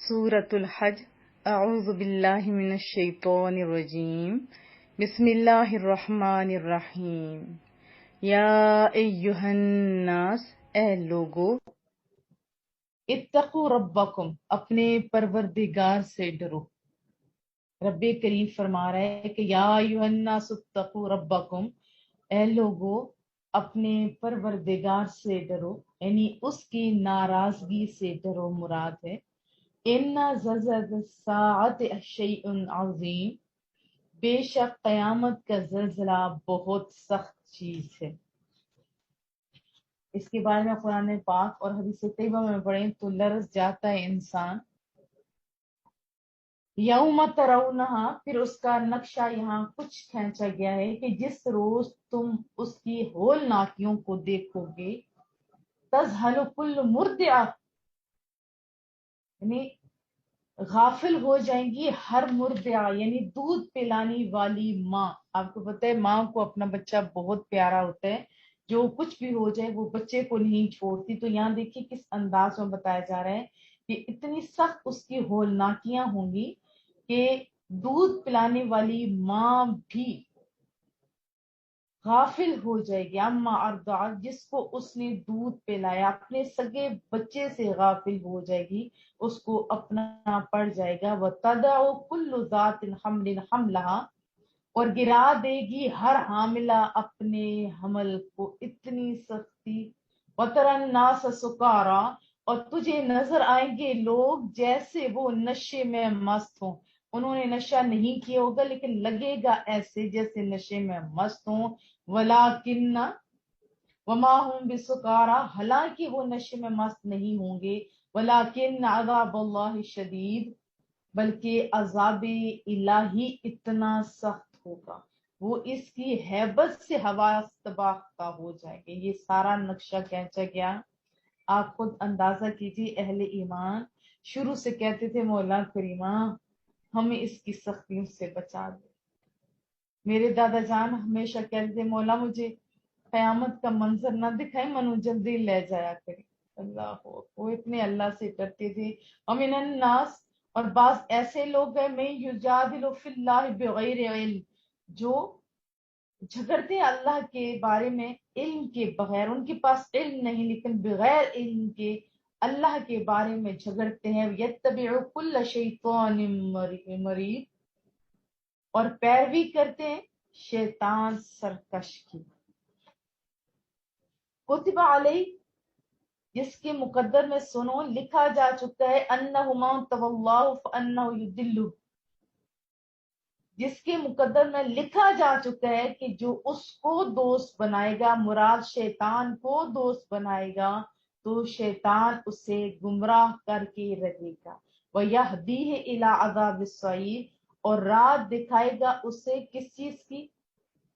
سورة الحج اعوذ باللہ من الشیطان الرجیم بسم اللہ الرحمن الرحیم یا ایہا الناس اے لوگو اتقوا ربکم اپنے پروردگار سے ڈرو۔ رب کریم فرما رہا ہے کہ یا ایہا الناس اتقوا ربکم اے لوگو اپنے پروردگار سے ڈرو، یعنی اس کی ناراضگی سے ڈرو مراد ہے۔ ان زلزلۃ الساعۃ شیء عظیم، بے شک قیامت کا زلزلہ بہت سخت چیز ہے۔ اس کے بارے میں قرآن پاک اور حدیث طیبہ میں پڑھیں تو لرز جاتا ہے انسان۔ یوم ترونہا، پھر اس کا نقشہ یہاں کچھ کھینچا گیا ہے کہ جس روز تم اس کی ہولناکیوں کو دیکھو گے، تذہل کل مرضعہ، یعنی غافل ہو جائیں گی ہر مرضعہ، یعنی دودھ پلانے والی ماں۔ آپ کو پتہ ہے ماں کو اپنا بچہ بہت پیارا ہوتا ہے، جو کچھ بھی ہو جائے وہ بچے کو نہیں چھوڑتی۔ تو یہاں دیکھیے کس انداز میں بتایا جا رہا ہے کہ اتنی سخت اس کی ہولناکیاں ہوں گی کہ دودھ پلانے والی ماں بھی غافل ہو جائے گی، اما ارضعت، جس کو اس نے دودھ پلایا، اپنے سگے بچے سے غافل ہو جائے گی، اس کو اپنا پڑ جائے گا۔ وَتَدَعُ كُلُّ ذَاتٍ حَمْلٍ حَمْلَهَا، اور گرا دے گی ہر حاملہ اپنے حمل کو، اتنی سختی۔ وَتَرَى النَّاسَ سُكَارَىٰ، اور تجھے نظر آئیں گے لوگ جیسے وہ نشے میں مست ہوں۔ انہوں نے نشہ نہیں کیا ہوگا لیکن لگے گا ایسے جیسے نشے میں مست ہوں۔ وَلَٰكِنَّ وَمَا هُم بِسُكَارَىٰ، حالانکہ وہ نشے میں مست نہیں ہوں گے۔ وَلَٰكِنَّ عَذَابَ اللَّهِ شَدِيدٌ، بلکہ عذاب الہی اتنا سخت ہوگا، وہ اس کی ہیبت سے حواس تباختہ ہو جائیں گے۔ یہ سارا نقشہ کھینچا گیا۔ آپ خود اندازہ کیجیے، اہل ایمان شروع سے کہتے تھے مولا کریمہ ہمیں اس کی سختیوں سے بچا دے۔ میرے دادا جان ہمیشہ کہتے تھے مولا مجھے قیامت کا منظر نہ دکھائے، منو جلدی لے جایا کرے۔ اللہ ہو، وہ اتنے اللہ سے ڈرتے تھے۔ ومن الناس، اور بعض ایسے لوگ ہیں میں یجادل فی اللہ بغیر علم، جو جھگڑتے ہیں اللہ کے بارے میں علم کے بغیر، ان کے پاس علم نہیں لیکن بغیر علم کے اللہ کے بارے میں جھگڑتے ہیں۔ یتبع کل شیطان مرید، اور پیروی کرتے ہیں شیطان سرکش کی۔ کتب علیہ، جس کے مقدر میں سنو لکھا جا چکا ہے، انہ من تولہ فانہ یضلہ، جس کے مقدر میں لکھا جا چکا ہے کہ جو اس کو دوست بنائے گا، مراد شیطان کو دوست بنائے گا، تو شیطان اسے گمراہ کر کے رہے گا۔ وَيَهْدِيهِ إِلَىٰ عَذَابِ السَّعِيرِ، اور راہ دکھائے گا اسے کس چیز کی؟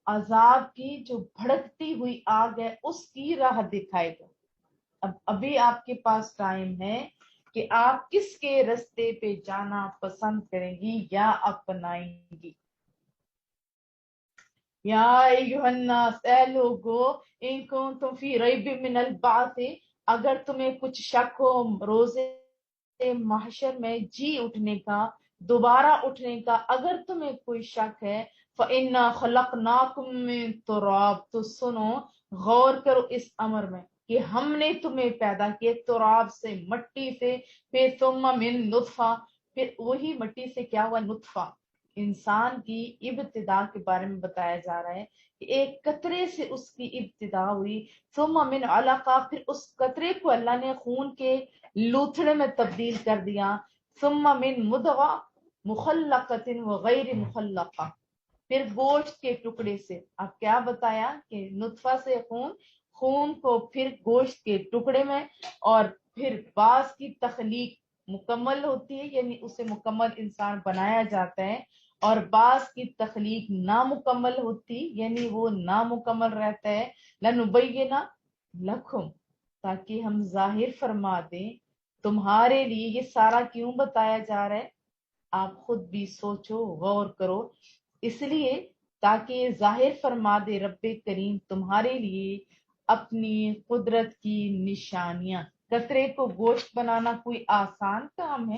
عذاب کی، جو بھڑکتی ہوئی آگ ہے اس کی راہ دکھائے گا۔ ابھی آپ کے پاس ٹائم ہے کہ آپ کس کے رستے پہ جانا پسند کریں گی یا اپنائیں گی۔ یا ایھا الناس، اے لوگو، ان کنتم فی ریب من البعث، اگر تمہیں کچھ شک ہو روز محشر میں جی اٹھنے کا، دوبارہ اٹھنے کا، اگر تمہیں کوئی شک ہے، فإنا خلقناکم من تراب، تو سنو غور کرو اس امر میں کہ ہم نے تمہیں پیدا کیا تراب سے، مٹی سے، پھر ثم من نطفہ، پھر وہی مٹی سے کیا ہوا؟ نطفہ۔ انسان کی ابتدا کے بارے میں بتایا جا رہا ہے کہ ایک قطرے سے اس کی ابتدا ہوئی، ثم من علقہ، پھر اس قطرے کو اللہ نے خون کے لوتھڑے میں تبدیل کر دیا، ثم من مضغہ مخلقۃ وغیر مخلقہ، پھر گوشت کے ٹکڑے سے۔ اب کیا بتایا کہ نطفہ سے خون، خون کو پھر گوشت کے ٹکڑے میں، اور پھر بعض کی تخلیق مکمل ہوتی ہے یعنی اسے مکمل انسان بنایا جاتا ہے، اور بعض کی تخلیق نامکمل ہوتی یعنی وہ نامکمل رہتا ہے۔ لنبین لکھم، تاکہ ہم ظاہر فرما دیں تمہارے لیے۔ یہ سارا کیوں بتایا جا رہا ہے؟ آپ خود بھی سوچو، غور کرو، اس لیے تاکہ یہ ظاہر فرما دے رب کریم تمہارے لیے اپنی قدرت کی نشانیاں۔ قطرے کو گوشت بنانا کوئی آسان کام ہے؟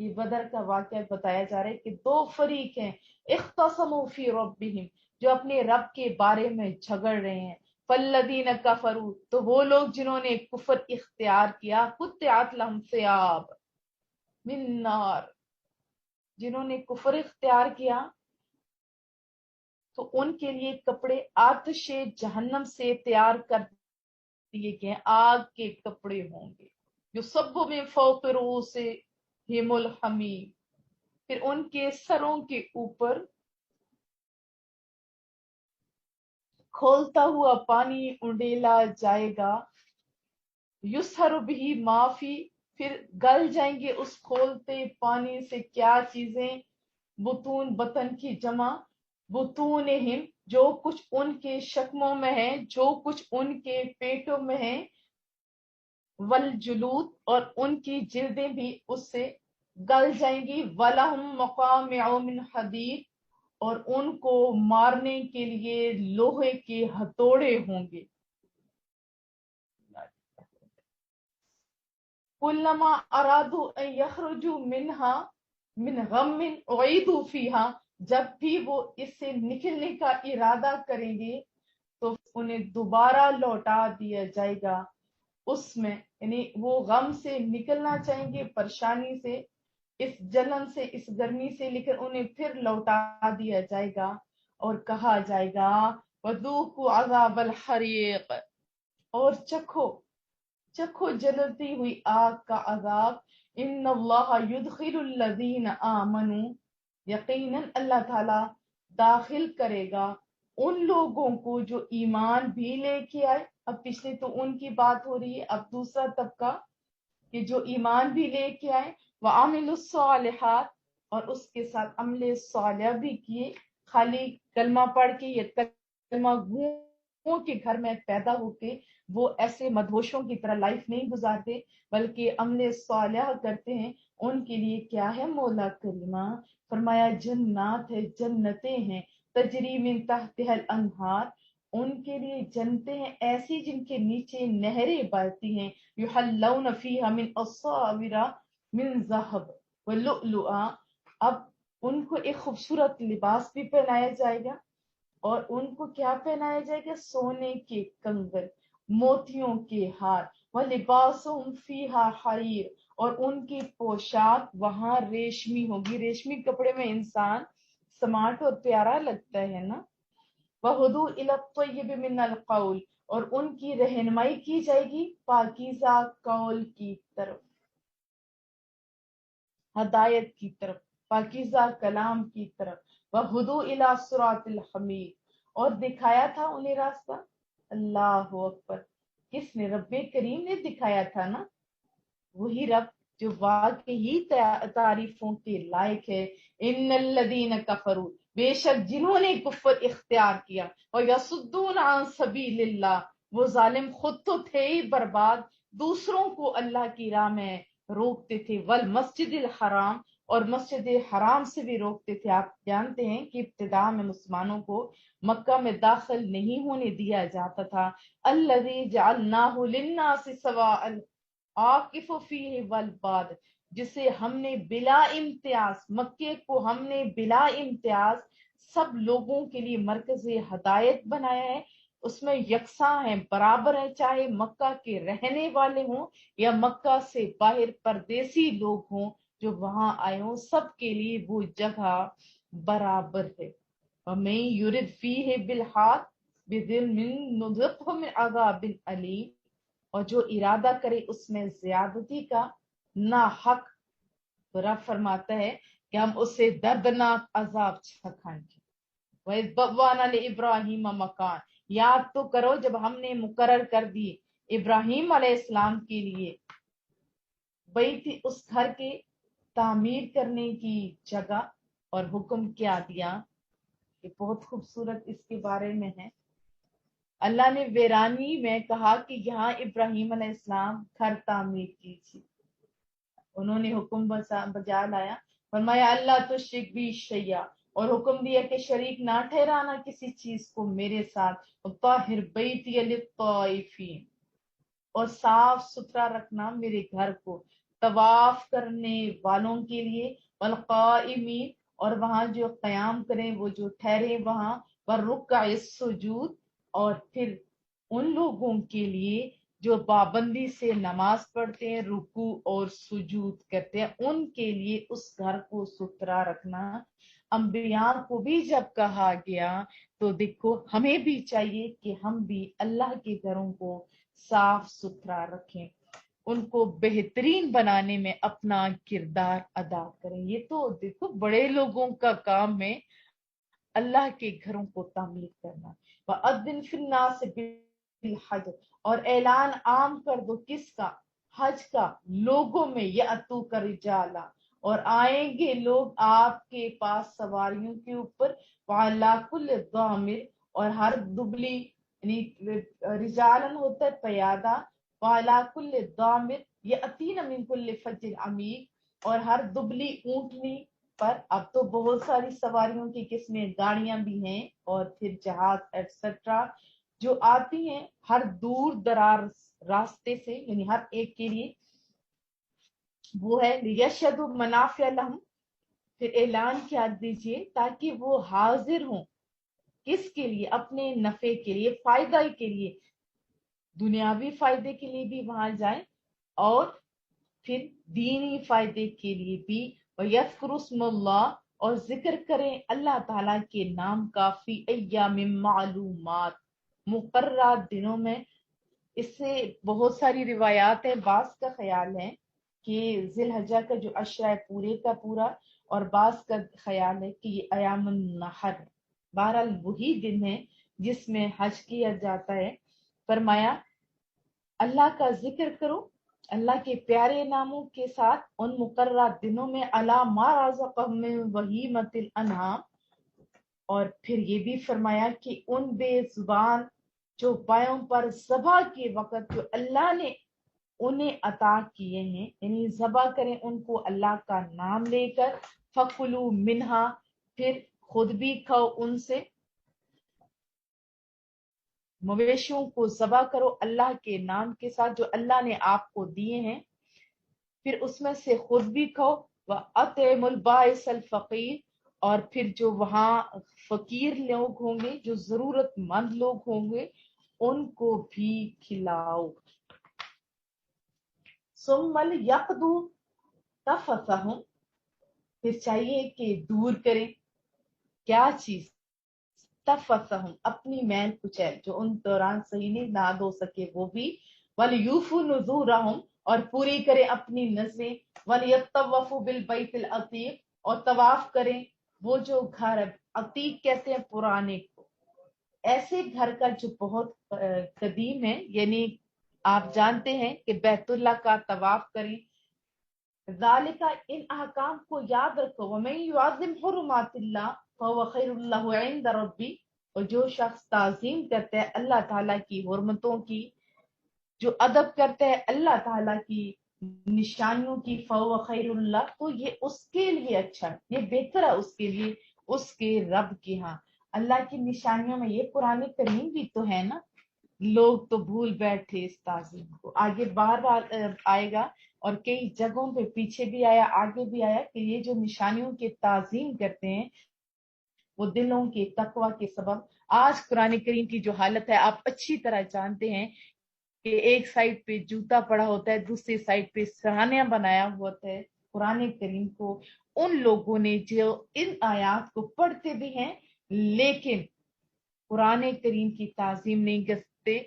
یہ بدر کا واقعہ بتایا جا رہا ہے کہ دو فریق ہیں اختصموا فی ربہم، جو اپنے رب کے بارے میں جھگڑ رہے ہیں. فالذین کفروا، تو وہ لوگ جنہوں نے کفر اختیار کیا، قطعت لہم ثیاب من نار، جنہوں نے کفر اختیار کیا تو ان کے لیے کپڑے آتش جہنم سے تیار کر دیے گئے، آگ کے کپڑے ہوں گے. یصب من فوق رؤوسہم الحمیم، پھر ان کے سروں کے اوپر کھولتا ہوا پانی انڈیلا جائے گا. یسہر بہ ما فی، پھر گل جائیں گے اس کھولتے پانی سے کیا چیزیں، بطون، بطن کی جمع، بطونہم، جو کچھ ان کے شکموں میں ہے، جو کچھ ان کے پیٹوں میں ہے، والجلود، اور ان کی جلدیں بھی اس سے گل جائیں گی. وَلَهُم مَّقَامِعُ مِنْ حَدِيدٍ، اور ان کو مارنے کے لیے لوہے کے ہتھوڑے ہوں گے. کلما ارادو ان یخرجوا منہا من غم اعیدوا فیہا، جب بھی وہ اس سے نکلنے کا ارادہ کریں گے تو انہیں دوبارہ لوٹا دیا جائے گا اس میں. یعنی وہ غم سے نکلنا چاہیں گے، پریشانی سے، اس جلن سے، اس گرمی سے، لیکن انہیں پھر لوٹا دیا جائے گا اور کہا جائے گا وذوقوا عذاب الحریق، اور چکھو جلتی ہوئی آگ کا عذاب. ان اللہ یدخل الذین آمنوا، یقیناً اللہ تعالی داخل کرے گا ان لوگوں کو جو ایمان بھی لے کے آئے. اب پچھلے تو ان کی بات ہو رہی ہے، اب دوسرا طبقہ کہ جو ایمان بھی لے کے آئے، وعملوا الصالحات، اور اس کے ساتھ عمل صالح بھی کیے. خالی کلمہ پڑھ کے یا کلمہ گوں کے گھر میں پیدا ہو کے وہ ایسے مدہوشوں کی طرح لائف نہیں گزارتے، بلکہ عمل صالح کرتے ہیں. ان کے لیے کیا ہے مولا کریمہ؟ فرمایا جنات ہے، جنتیں ہیں، تجری من تحتها الانہار، ان کے لیے جنتیں ہیں ایسی جن کے نیچے نہریں بہتی ہیں. یحلون فیہا من اساور من ذہب ولؤلؤا، اب ان کو ایک خوبصورت لباس بھی پہنایا جائے گا، اور ان کو کیا پہنایا جائے گا؟ سونے کے کنگن، موتیوں کے ہار. وَلِبَاسُهُمْ فِيهَا حَرِيرٌ، اور ان کی پوشاک وہاں ریشمی ہوگی. ریشمی کپڑے میں انسان سمارٹ اور پیارا لگتا ہے نا. وَهُدُوا إِلَى الطَّيِّبِ مِنَ الْقَوْلِ، اور ان کی رہنمائی کی جائے گی پاکیزہ قول کی طرف، ہدایت کی طرف، پاکیزہ کلام کی طرف. وَهُدُوا إِلَى صِرَاطِ الْحَمِيدِ، اور دکھایا تھا انہیں راستہ. اللہ اکبر، کس نے؟ رب کریم نے دکھایا تھا نا، وہی رب جو واقعی تعریفوں کے لائق ہے. ان الذین کفروا، بے شک جنہوں نے کفر اختیار کیا، اور یصدون عن سبیل اللہ، وہ ظالم خود تو تھے ہی برباد، دوسروں کو اللہ کی راہ میں روکتے تھے. والمسجد الحرام، اور مسجد حرام سے بھی روکتے تھے. آپ جانتے ہیں کہ ابتداء میں مسلمانوں کو مکہ میں داخل نہیں ہونے دیا جاتا تھا. الذی جعلناہ للناس سواء عاکف فیہ والباد، جسے ہم نے بلا امتیاز، مکے کو ہم نے بلا امتیاز سب لوگوں کے لیے مرکز ہدایت بنایا ہے. اس میں یکساں ہیں، برابر ہیں، چاہے مکہ کے رہنے والے ہوں یا مکہ سے باہر پردیسی لوگ ہوں جو وہاں آئے ہوں، سب کے لیے وہ جگہ برابر ہے. وَمَن يُرِدْ فِيهِ بِالْحَادِ بِظُلْمٍ نُذِقْهُ مِنْ عَذَابٍ أَلِيمٍ، اور جو ارادہ کرے اس میں زیادتی کا نہ حق، تو رب فرماتا ہے کہ ہم اسے دردناک عذاب چکھائیں گے. وَإِذْ بَوَّأْنَا لِإِبْرَاهِيمَ مَكَانَ، یاد تو کرو جب ہم نے مقرر کر دی ابراہیم علیہ السلام کے لیے بیت، اس گھر کے تعمیر کرنے کی جگہ، اور حکم کیا دیا. یہ بہت خوبصورت اس کے بارے میں ہے. اللہ نے ویرانی میں کہا کہ یہاں ابراہیم علیہ السلام گھر تعمیر کیجیے. انہوں نے حکم بجا لایا، فرمایا اللہ تشرک بی شیئا، اور حکم دیا کہ شریک نہ ٹھہرانا کسی چیز کو میرے ساتھ. طاہر بیتی للطائفین، اور صاف ستھرا رکھنا میرے گھر کو. طواف کرنے والوں کے لیے، والقائمین اور وہاں جو قیام کریں وہ جو ٹھہرے وہاں، والرکع السجود اور پھر ان لوگوں کے لیے جو پابندی سے نماز پڑھتے ہیں، رکوع اور سجود کرتے ہیں، ان کے لیے اس گھر کو ستھرا رکھنا۔ انبیاء کو بھی جب کہا گیا تو دیکھو ہمیں بھی چاہیے کہ ہم بھی اللہ کے گھروں کو صاف ستھرا رکھیں، ان کو بہترین بنانے میں اپنا کردار ادا کریں۔ یہ تو دیکھو بڑے لوگوں کا کام ہے اللہ کے گھروں کو تعمیر کرنا۔ وَأَذِّن فِي النَّاسِ بِالْحَجِّ اور اعلان عام کر دو کس کا؟ حج کا، لوگوں میں، یَأْتُوکَ رِجَالًا اور آئیں گے لوگ آپ کے پاس سواریوں کے اوپر، وَعَلَىٰ كُلِّ ضَامِرٍ اور ہر دبلی، یعنی رجالن ہوتا ہے پیادہ، وَعَلَىٰ كُلِّ ضَامِرٍ يَأْتِينَ مِن كُلِّ فَجٍّ عَمِيقٍ اور ہر دبلی اونٹنی پر، اب تو بہت ساری سواریوں کی قسمیں، گاڑیاں بھی ہیں اور پھر جہاز ایٹسٹرا جو آتی ہیں ہر دور دراز راستے سے، یعنی ہر ایک کے لیے وہ ہے لیشہدوا منافع لہم، پھر اعلان کیا دیجئے تاکہ وہ حاضر ہوں، کس کے لیے؟ اپنے نفع کے لیے، فائدہ کے لیے، دنیاوی فائدے کے لیے بھی وہاں جائیں اور پھر دینی فائدے کے لیے بھی، وَيَذْكُرُوا اسْمَ اللَّهِ اور ذکر کریں اللہ تعالیٰ کے نام کا، فی ایام معلومات مقررہ دنوں میں۔ اس سے بہت ساری روایات ہیں، بعض کا خیال ہے کہ ذی الحجہ کا جو عشرہ ہے پورے کا پورا، اور بعض کا خیال ہے کہ یہ ایام النحر، بہرحال وہی دن ہے جس میں حج کیا جاتا ہے۔ فرمایا اللہ کا ذکر کرو اللہ کے پیارے ناموں کے ساتھ ان مقررہ دنوں میں، علی ما رزقہم من بہیمۃ الانعام اور پھر یہ بھی فرمایا کہ ان بے زبان جو پایوں پر ذبح کے وقت جو اللہ نے انہیں عطا کیے ہیں، یعنی ذبح کریں ان کو اللہ کا نام لے کر، فَكُلُوا مِنْهَا پھر خود بھی کھاؤ ان سے، مویشیوں کو ذبح کرو اللہ کے نام کے ساتھ جو اللہ نے آپ کو دیے ہیں، پھر اس میں سے خود بھی کھاؤ، وَأَطْعِمُوا الْبَائِسَ الْفَقِيرَ اور پھر جو وہاں فقیر لوگ ہوں گے، جو ضرورت مند لوگ ہوں گے، ان کو بھی کھلاؤ۔ ثُمَّ لْيَقْضُوا تَفَثَهُمْ پھر چاہیے کہ دور کریں کیا چیز؟ تفثہم اپنی میل کچیل، جو ان دوران صحیح نہیں نہ دھو سکے وہ بھی، وَلْيُوفُوا نُذُورَهُمْ اور پوری کریں اپنی نذریں، وَلْيَطَّوَّفُوا بِالْبَيْتِ الْعَتِيقِ اور طواف کریں وہ جو گھر عتیق کہتے ہیں پرانے کو، ایسے گھر کا جو بہت قدیم ہے، یعنی آپ جانتے ہیں کہ بیت اللہ کا طواف کریں۔ ذالک ان احکام کو یاد رکھو، وَمَن يُعَظِّمْ حُرُمَاتِ اللَّهِ فَهُوَ خَيْرٌ لَهُ عِندَ رَبِّهِ اور جو شخص تعظیم کرتا ہے اللہ تعالیٰ کی حرمتوں کی، جو ادب کرتا ہے اللہ تعالیٰ کی نشانیوں کی، فَهُوَ خَيْرٌ لَهُ تو یہ اس کے لیے اچھا ہے، یہ بہتر ہے اس کے لیے، اس کے رب کے ہاں۔ اللہ کی نشانیوں میں یہ قرآن کریم بھی تو ہے نا، لوگ تو بھول بیٹھے اس تعظیم کو، آگے بار بار آئے گا اور کئی جگہوں پہ پیچھے بھی آیا آگے بھی آیا کہ یہ جو نشانیوں کے تعظیم کرتے ہیں وہ دلوں کے تقوی کے سبب۔ آج قرآن کریم کی جو حالت ہے آپ اچھی طرح جانتے ہیں کہ ایک سائڈ پہ جوتا پڑا ہوتا ہے، دوسری سائڈ پہ سرہانیاں بنایا ہوتا ہے قرآن کریم کو، ان لوگوں نے جو ان آیات کو پڑھتے بھی ہیں لیکن قرآن کریم کی تعظیم نہیں کرتے،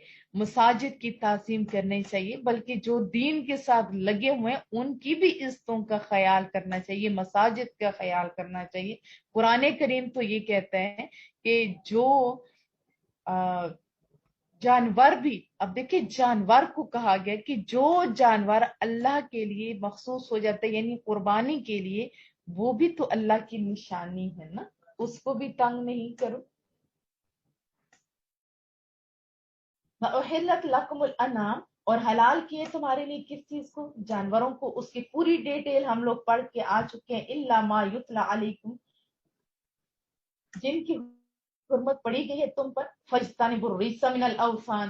مساجد کی تعظیم کرنی چاہیے، بلکہ جو دین کے ساتھ لگے ہوئے ہیں ان کی بھی عزتوں کا خیال کرنا چاہیے، مساجد کا خیال کرنا چاہیے۔ قرآن کریم تو یہ کہتا ہے کہ جو جانور بھی، اب دیکھیں جانور کو کہا گیا کہ جو جانور اللہ کے لیے مخصوص ہو جاتا ہے یعنی قربانی کے لیے، وہ بھی تو اللہ کی نشانی ہے نا، اس کو بھی تنگ نہیں کرو۔ وَأُحِلَّتْ لَكُمُ الْأَنْعَامُ اور حلال کیے تمہارے لیے کس چیز کو؟ جانوروں کو، اس کی پوری ڈیٹیل ہم لوگ پڑھ کے آ چکے ہیں، إِلَّا مَا يُتْلَى عَلَيْكُمْ جن کی حرمت پڑی گئی ہے تم پر، فَاجْتَنِبُوا الرِّجْسَ مِنَ الْأَوْثَانِ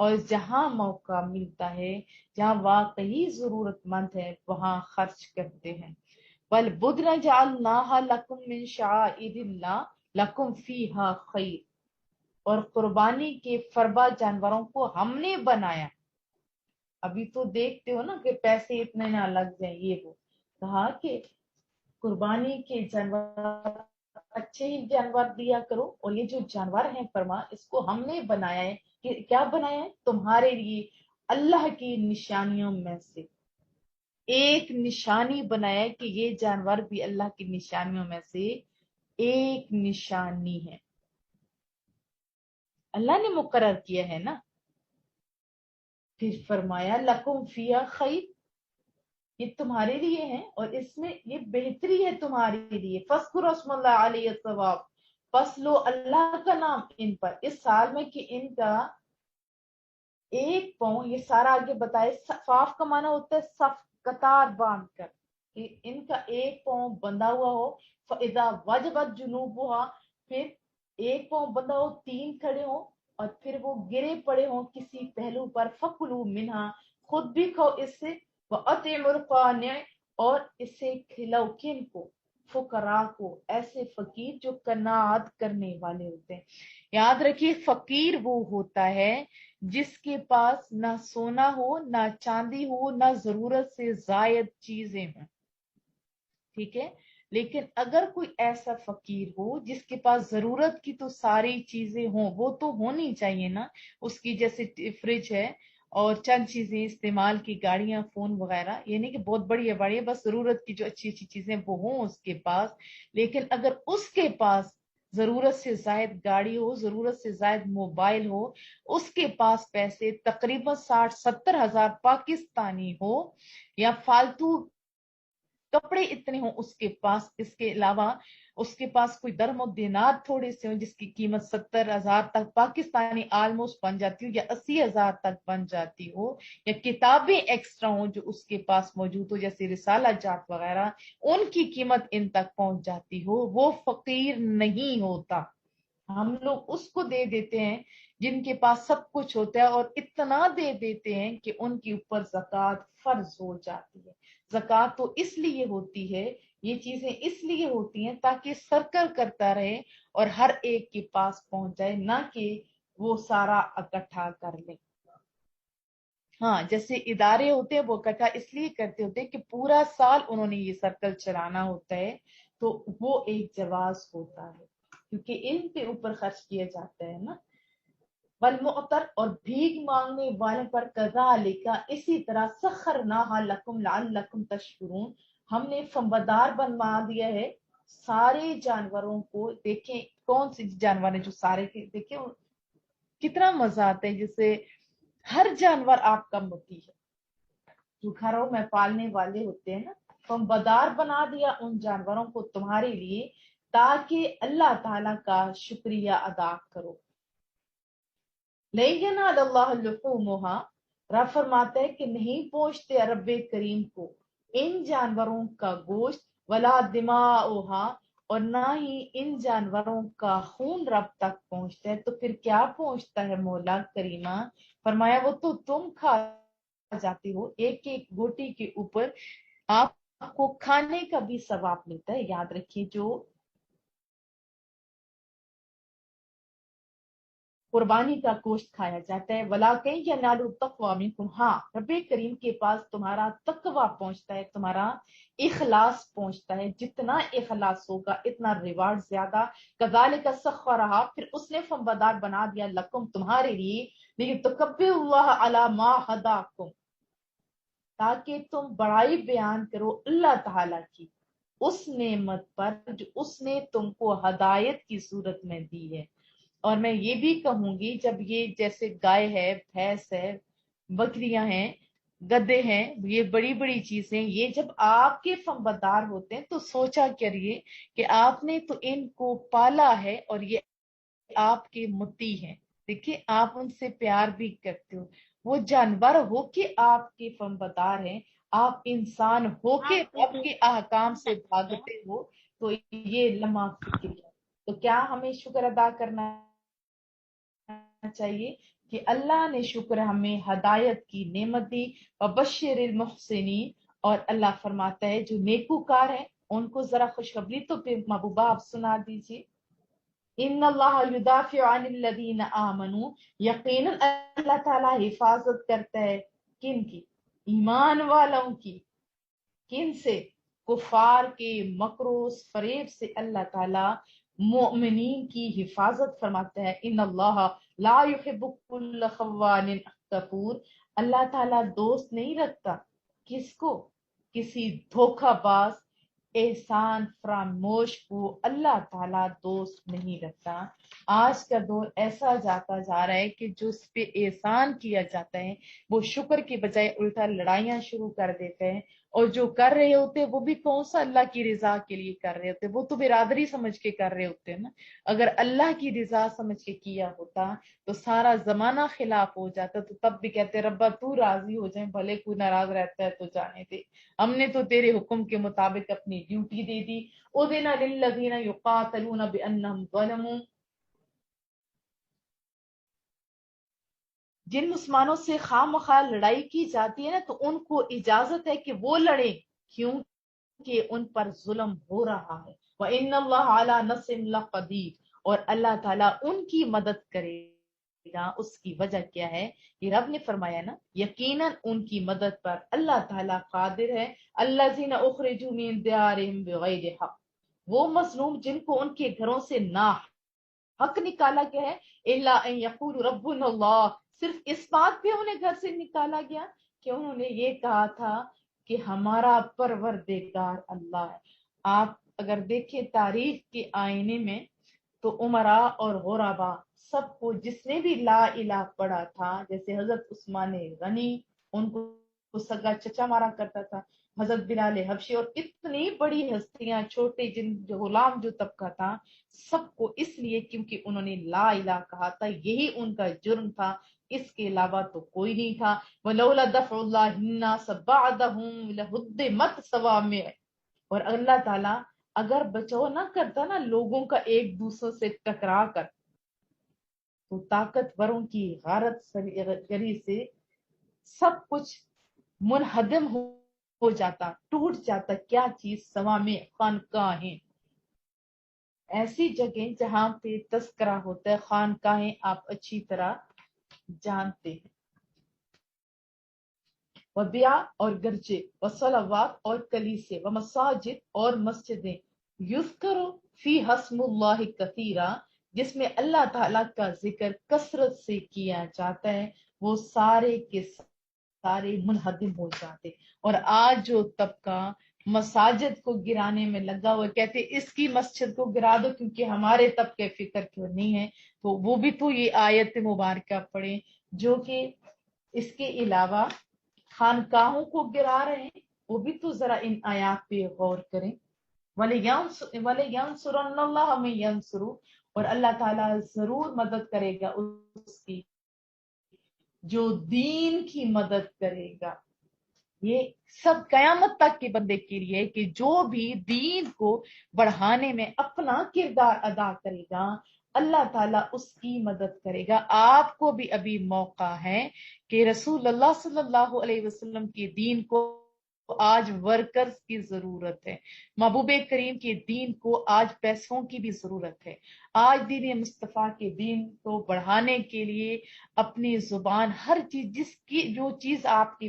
اور جہاں موقع ملتا ہے، جہاں واقعی ضرورت مند ہے، وہاں خرچ کرتے ہیں۔ وَالْبُدْنَ جَعَلْنَاهَا لَكُم مِّن شَعَائِرِ اللَّهِ لَكُمْ فِيهَا خَيْرٌ، اور قربانی کے فربا جانوروں کو ہم نے بنایا۔ ابھی تو دیکھتے ہو نا کہ پیسے اتنے نہ لگ جائیں، یہ وہ کہا کہ قربانی کے جانور اچھے ہی جانور دیا کرو، اور یہ جو جانور ہیں فرما اس کو ہم نے بنایا ہے، کہ کیا بنایا ہے؟ تمہارے لیے اللہ کی نشانیوں میں سے ایک نشانی بنایا ہے، کہ یہ جانور بھی اللہ کی نشانیوں میں سے ایک نشانی ہے، اللہ نے مقرر کیا ہے نا۔ پھر فرمایا لکم فیہا خیر، یہ تمہارے لیے ہیں اور اس میں یہ بہتری ہے تمہارے لیے۔ فاذکروا اسم اللہ علیہ الصواب، پس لو اللہ کا نام ان پر اس سال میں، کہ ان کا ایک پاؤں، یہ سارا آگے بتائے، صفاف کا معنی ہوتا ہے صف، قطار باندھ کر، کہ ان کا ایک پاؤں بندھا ہوا ہو۔ فاذا وجبت جنوبها، پھر ایک پاؤں بندھا ہو، تین کھڑے ہوں اور پھر وہ گرے پڑے ہوں کسی پہلو پر، فکلوا منہا، خود بھی کھاؤ اس سے، وَأَطْعِمُوا الْقَانِعَ، اور اس سے کھلاؤ کن کو؟ فقراء کو، ایسے فقیر جو قناعت کرنے والے ہوتے ہیں۔ یاد رکھیے فقیر وہ ہوتا ہے جس کے پاس نہ سونا ہو، نہ چاندی ہو، نہ ضرورت سے زائد چیزیں ہوں، ٹھیک ہے۔ لیکن اگر کوئی ایسا فقیر ہو جس کے پاس ضرورت کی تو ساری چیزیں ہوں، وہ تو ہونی چاہیے نا، اس کی جیسے فریج ہے اور چند چیزیں استعمال کی، گاڑیاں، فون وغیرہ، یہ نہیں کہ بہت بڑی ہے بڑی، بس ضرورت کی جو اچھی اچھی چیزیں وہ ہوں اس کے پاس۔ لیکن اگر اس کے پاس ضرورت سے زائد گاڑی ہو، ضرورت سے زائد موبائل ہو، اس کے پاس پیسے تقریباً 60-70 ہزار پاکستانی ہو، یا فالتو کپڑے اتنے ہوں اس کے پاس، اس کے علاوہ اس کے پاس کوئی درم و دینار تھوڑے سے ہوں جس کی قیمت 70 ہزار تک پاکستانی آلموسٹ بن جاتی ہو، یا 80 ہزار تک بن جاتی ہو، یا کتابیں ایکسٹرا ہوں جو اس کے پاس موجود ہو جیسے رسالہ جات وغیرہ، ان کی قیمت ان تک پہنچ جاتی ہو، وہ فقیر نہیں ہوتا۔ ہم لوگ اس کو دے دیتے ہیں جن کے پاس سب کچھ ہوتا ہے، اور اتنا دے دیتے ہیں کہ ان کے اوپر زکوٰۃ فرض ہو جاتی ہے۔ زکوٰۃ تو اس لیے ہوتی ہے، یہ چیزیں اس لیے ہوتی ہیں تاکہ سرکل کرتا رہے اور ہر ایک کے پاس پہنچ جائے، نہ کہ وہ سارا اکٹھا کر لے۔ ہاں جیسے ادارے ہوتے ہیں وہ اکٹھا اس لیے کرتے ہوتے ہیں کہ پورا سال انہوں نے یہ سرکل چلانا ہوتا ہے، تو وہ ایک جواز ہوتا ہے کیونکہ ان کے اوپر خرچ کیا جاتا ہے نا۔ والمعتر، اور بھیک مانگنے والے پر، کذالک، اسی طرح، سخرناها لکم لعلکم تشکرون، ہم نے فنبدار بنوا دیا ہے سارے جانوروں کو۔ دیکھیں کون سے جانور ہیں جو سارے کے، دیکھیں کتنا مزہ آتا ہے، جیسے ہر جانور آپ کا متی ہے جو گھروں میں پالنے والے ہوتے ہیں نا، فنبدار بنا دیا ان جانوروں کو تمہارے لیے تاکہ اللہ تعالی کا شکریہ ادا کرو۔ لَن يَنَالَ اللَّهَ لُحُومُهَا، رب فرماتا ہے کہ نہیں پہنچتے رب کریم کو ان جانوروں کا گوشت، ولا دماؤها، اور نہ ہی ان جانوروں کا خون رب تک پہنچتا ہے، تو پھر کیا پہنچتا ہے مولا کریمہ؟ فرمایا وہ تو تم کھا جاتی ہو، ایک ایک گوٹی کے اوپر آپ کو کھانے کا بھی ثواب ملتا ہے۔ یاد رکھیے جو قربانی کا گوشت کھایا جاتا ہے، ولاکن ینال التقوی منکم، ہاں رب کریم کے پاس تمہارا تقوی پہنچتا ہے، تمہارا اخلاص پہنچتا ہے، جتنا اخلاص ہوگا اتنا ریوارڈ زیادہ۔ کذالک سخرھا، پھر اس نے فنبدار بنا دیا لکم تمہارے لیے، لیتکبروا اللہ علی ما ھداکم، تاکہ تم بڑائی بیان کرو اللہ تعالی کی اس نعمت پر جو اس نے تم کو ہدایت کی صورت میں دی ہے۔ اور میں یہ بھی کہوں گی جب یہ جیسے گائے ہے، بھینس ہے، بکریاں ہیں، گدے ہیں، یہ بڑی بڑی چیزیں، یہ جب آپ کے فنبدار ہوتے ہیں تو سوچا کریے کہ آپ نے تو ان کو پالا ہے اور یہ آپ کے متی ہیں، دیکھیے آپ ان سے پیار بھی کرتے ہو، وہ جانور ہو کے آپ کے فنبدار ہیں، آپ انسان ہو کے رب کے احکام سے بھاگتے ہو، تو یہ لمحہ فکر ہے۔ تو کیا ہمیں شکر ادا کرنا چاہیے کہ اللہ نے شکر ہمیں ہدایت کی نعمت دی، وبشر المحسنین، اور اللہ فرماتا ہے جو نیکوکار ہیں ان کو ذرا خوشخبری تو پھر محبوبہ آپ سنا دیجیے۔ ان اللہ یدافع عن الذین آمنوا، یقیناً اللہ تعالیٰ حفاظت کرتا ہے کن کی؟ ایمان والوں کی۔ کن سے؟ کفار کے مکروز فریب سے اللہ تعالیٰ مومنین کی حفاظت فرماتا ہے۔ ان اللہ لا يحب كل خوان کفور، اللہ تعالیٰ دوست نہیں رکھتا کس کو؟ کسی دھوکہ باز احسان فراموش کو اللہ تعالیٰ دوست نہیں رکھتا۔ آج کا دور ایسا جاتا جا رہا ہے کہ جو اس پہ احسان کیا جاتا ہے وہ شکر کے بجائے الٹا لڑائیاں شروع کر دیتے ہیں، اور جو کر رہے ہوتے وہ بھی کون سا اللہ کی رضا کے لیے کر رہے ہوتے، وہ تو برادری سمجھ کے کر رہے ہوتے ہیں نا۔ اگر اللہ کی رضا سمجھ کے کیا ہوتا تو سارا زمانہ خلاف ہو جاتا، تو تب بھی کہتے ربا تو راضی ہو جائیں، بھلے کوئی ناراض رہتا ہے تو جانے دے، ہم نے تو تیرے حکم کے مطابق اپنی ڈیوٹی دے دی۔ اذن للذین یقاتلون بانہم ظلموا، جن مسلمانوں سے خواہ مخواہ لڑائی کی جاتی ہے نا تو ان کو اجازت ہے کہ وہ لڑیں، کیوں کہ ان پر ظلم ہو رہا ہے۔ وَإِنَّ اللَّهَ عَلَى نَصْرِهِمْ لَقَدِيرٌ، اور اللہ تعالیٰ ان کی مدد کرے گا۔ اس کی وجہ کیا ہے؟ یہ رب نے فرمایا نا یقیناً ان کی مدد پر اللہ تعالیٰ قادر ہے۔ الَّذِينَ أُخْرِجُوا مِن دِيَارِهِمْ بِغَيْرِ حَقٍّ، وہ مظلوم جن کو ان کے گھروں سے نا حق نکالا گیا ہے، الا ان یقول ربنا اللہ، صرف اس بات پہ انہیں گھر سے نکالا گیا کہ انہوں نے یہ کہا تھا کہ ہمارا پروردگار اللہ ہے۔ آپ اگر دیکھیں تاریخ کے آئینے میں تو عمراء اور غرباء سب کو، جس نے بھی لا الہ پڑھا تھا، جیسے حضرت عثمان غنی ان کو سگا چچا مارا کرتا تھا، حضرت بلال حبشی اور اتنی بڑی ہستیاں، چھوٹے جن جو غلام جو طبقہ تھا، سب کو اس لیے کیونکہ انہوں نے لا الہ کہا تھا، یہی ان کا جرم تھا، اس کے علاوہ تو کوئی نہیں تھا۔ وَلَوْلَا دَفْعُ اللَّهِ النَّاسَ بَعْضَهُمْ لَهُدِّمَتْ صَوَامِعُ، اور اللہ تعالیٰ اگر بچاؤ نہ کرتا نا لوگوں کا ایک دوسرے سے ٹکرا کر، تو طاقتوروں کی غارت گری سے سب کچھ منہدم ہو جاتا، ٹوٹ جاتا۔ کیا چیز؟ صوامع، خانقاہیں، ایسی جگہیں جہاں پہ تذکرہ ہوتا ہے، خانقاہیں آپ اچھی طرح جانتے ہیں۔ وبیع اور گرجے، وصلوات اور کلیسے، ومساجد اور مسجدیں، یذکر فی اسم اللہ کثیرا، جس میں اللہ تعالیٰ کا ذکر کثرت سے کیا جاتا ہے، وہ سارے کے سارے منہدم ہو جاتے۔ اور آج جو طبقہ مساجد کو گرانے میں لگا ہوا، کہتے اس کی مسجد کو گرا دو کیونکہ ہمارے طبقے فکر کیوں نہیں ہے، تو وہ بھی تو یہ آیت مبارکہ پڑھیں جو کہ اس کے علاوہ خانقاہوں کو گرا رہے ہیں، وہ بھی تو ذرا ان آیات پہ غور کریں۔ وَلَيَنْصُرَنَّ اللَّهَ مَن يَنْصُرُهُ، اور اللہ تعالیٰ ضرور مدد کرے گا اس کی جو دین کی مدد کرے گا۔ یہ سب قیامت تک کے بندے کے لیے کہ جو بھی دین کو بڑھانے میں اپنا کردار ادا کرے گا اللہ تعالیٰ اس کی مدد کرے گا۔ آپ کو بھی ابھی موقع ہے کہ رسول اللہ صلی اللہ علیہ وسلم کے دین کو آج ورکرز کی ضرورت ہے، محبوب کریم کے دین کو آج پیسوں کی بھی ضرورت ہے۔ آج دین مصطفیٰ کے دین کو بڑھانے کے لیے اپنی زبان، ہر چیز، جس کی جو چیز آپ کی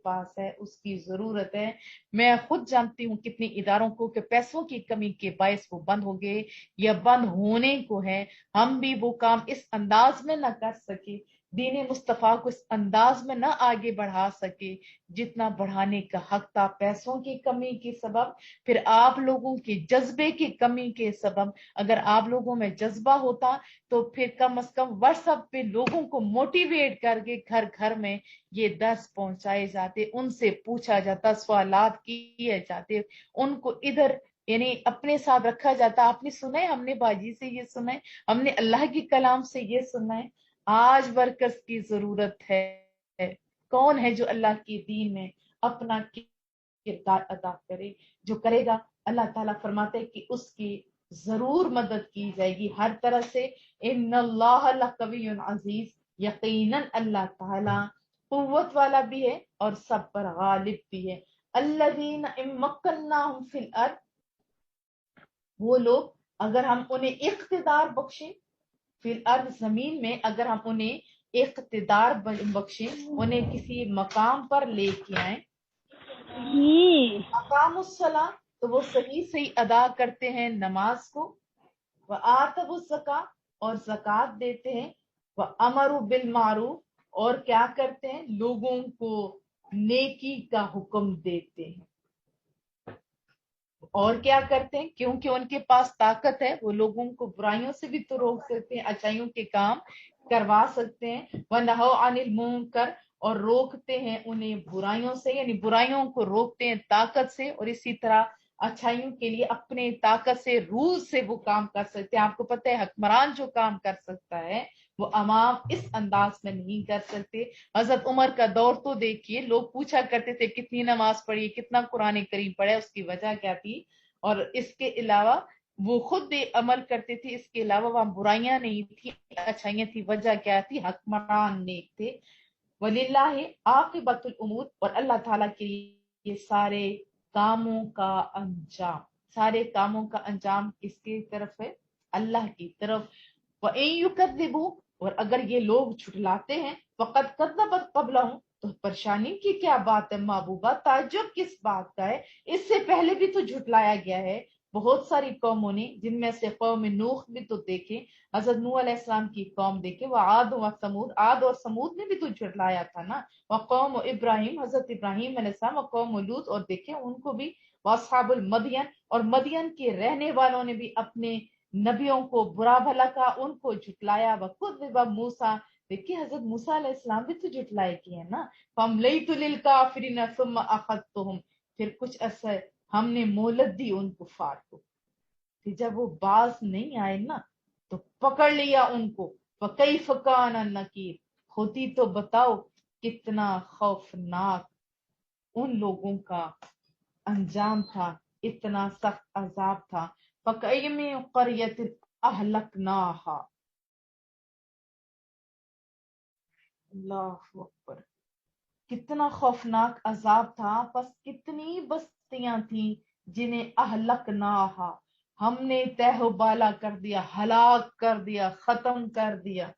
پاس ہے اس کی ضرورت ہے۔ میں خود جانتی ہوں کتنی اداروں کو کہ پیسوں کی کمی کے باعث وہ بند ہو گئے یا بند ہونے کو ہے، ہم بھی وہ کام اس انداز میں نہ کر سکے، دین مصطفیٰ کو اس انداز میں نہ آگے بڑھا سکے جتنا بڑھانے کا حق تھا، پیسوں کی کمی کے سبب، پھر آپ لوگوں کے جذبے کی کمی کے سبب۔ اگر آپ لوگوں میں جذبہ ہوتا تو پھر کم از کم واٹس ایپ پہ لوگوں کو موٹیویٹ کر کے گھر گھر میں یہ درس پہنچائے جاتے، ان سے پوچھا جاتا، سوالات کیے جاتے، ان کو ادھر یعنی اپنے ساتھ رکھا جاتا۔ آپ نے سنا ہے، ہم نے باجی سے یہ سنا ہے، ہم نے اللہ کی کلام سے یہ سنا ہے۔ آج ورکرز کی ضرورت ہے، کون ہے جو اللہ کے دین میں اپنا کردار ادا کرے؟ جو کرے گا اللہ تعالیٰ فرماتے ہیں کہ اس کی ضرور مدد کی جائے گی ہر طرح سے۔ ان اللہ لقوی عزیز، یقیناً اللہ تعالی قوت والا بھی ہے اور سب پر غالب بھی ہے. الذین ان مکناہم فی الارض، وہ لوگ اگر ہم انہیں اقتدار بخشیں، فی الارض زمین میں اگر ہم انہیں اقتدار بخشیں، انہیں کسی مقام پر لے کے آئیں، اقام الصلاۃ تو وہ صحیح صحیح ادا کرتے ہیں نماز کو، وآتوا الزکاۃ اور زکوٰۃ دیتے ہیں، وامروا بالمعروف اور کیا کرتے ہیں، لوگوں کو نیکی کا حکم دیتے ہیں. اور کیا کرتے ہیں، کیونکہ ان کے پاس طاقت ہے، وہ لوگوں کو برائیوں سے بھی تو روک سکتے ہیں، اچھائیوں کے کام کروا سکتے ہیں. وَنَهَوْا عَنِ الْمُنکَرِ اور روکتے ہیں انہیں برائیوں سے، یعنی برائیوں کو روکتے ہیں طاقت سے، اور اسی طرح اچھائیوں کے لیے اپنے طاقت سے روح سے وہ کام کر سکتے ہیں. آپ کو پتہ ہے حکمران جو کام کر سکتا ہے وہ عوام اس انداز میں نہیں کر سکتے. حضرت عمر کا دور تو دیکھیے، لوگ پوچھا کرتے تھے کتنی نماز پڑھی، کتنا قرآن کریم پڑھا، اس کی وجہ کیا تھی، اور اس کے علاوہ وہ خود بھی عمل کرتے تھے، اس کے علاوہ وہاں برائیاں نہیں تھی، اچھائیاں تھی. وجہ کیا تھی، حکمران نیک تھے. وَلِلَّهِ عَاقِبَةُ الْأُمُورِ اور اللہ تعالیٰ کے لیے سارے کاموں کا انجام، سارے کاموں کا انجام کس کی طرف ہے، اللہ کی طرف. وَإِن يُكَذِّبُوكَ اور اگر یہ لوگ جھٹلاتے ہیں، فَقَدْ كَذَّبَتْ قَبْلَهُمْ تو پریشانی کی کیا بات ہے محبوبہ، تعجب کس بات کا ہے، اس سے پہلے بھی تو جھٹلایا گیا ہے بہت ساری قوموں نے، جن میں سے قوم نوح بھی تو دیکھیں، حضرت نوح علیہ السلام کی قوم دیکھیں، وہ عاد و ثمود، عاد اور ثمود نے بھی تو جھٹلایا تھا نا، وہ قوم ابراہیم، حضرت ابراہیم علیہ السلام، اور قوم لوط، اور دیکھیں ان کو بھی، واصحاب المدین اور مدین کے رہنے والوں نے بھی اپنے نبیوں کو برا بھلا کہا، ان کو جھٹلایا. وَكُذِّبَ موسیٰ دیکھیے حضرت موسیٰ علیہ السلام بھی تو جھٹلائے کی ہے نا. فَأَمْلَيْتُ لِلْكَافِرِينَ ثُمَّ أَخَذْتُهُمْ پھر کچھ عرصہ ہم نے مہلت دی ان کفار کو، کہ جب وہ باز نہیں آئے نا تو پکڑ لیا ان کو. فَكَيْفَ كَانَ نَكِيرٌ ہوتی تو بتاؤ کتنا خوفناک ان لوگوں کا انجام تھا، اتنا سخت عذاب تھا. فَكَأَيٍّ مِّن قَرْيَةٍ أَهْلَكْنَاهَا اللہ اکبر، کتنا خوفناک عذاب تھا، پس کتنی بستیاں تھیں جنہیں اہلکناہا ہم نے تہ و بالا کر دیا، ہلاک کر دیا، ختم کر دیا.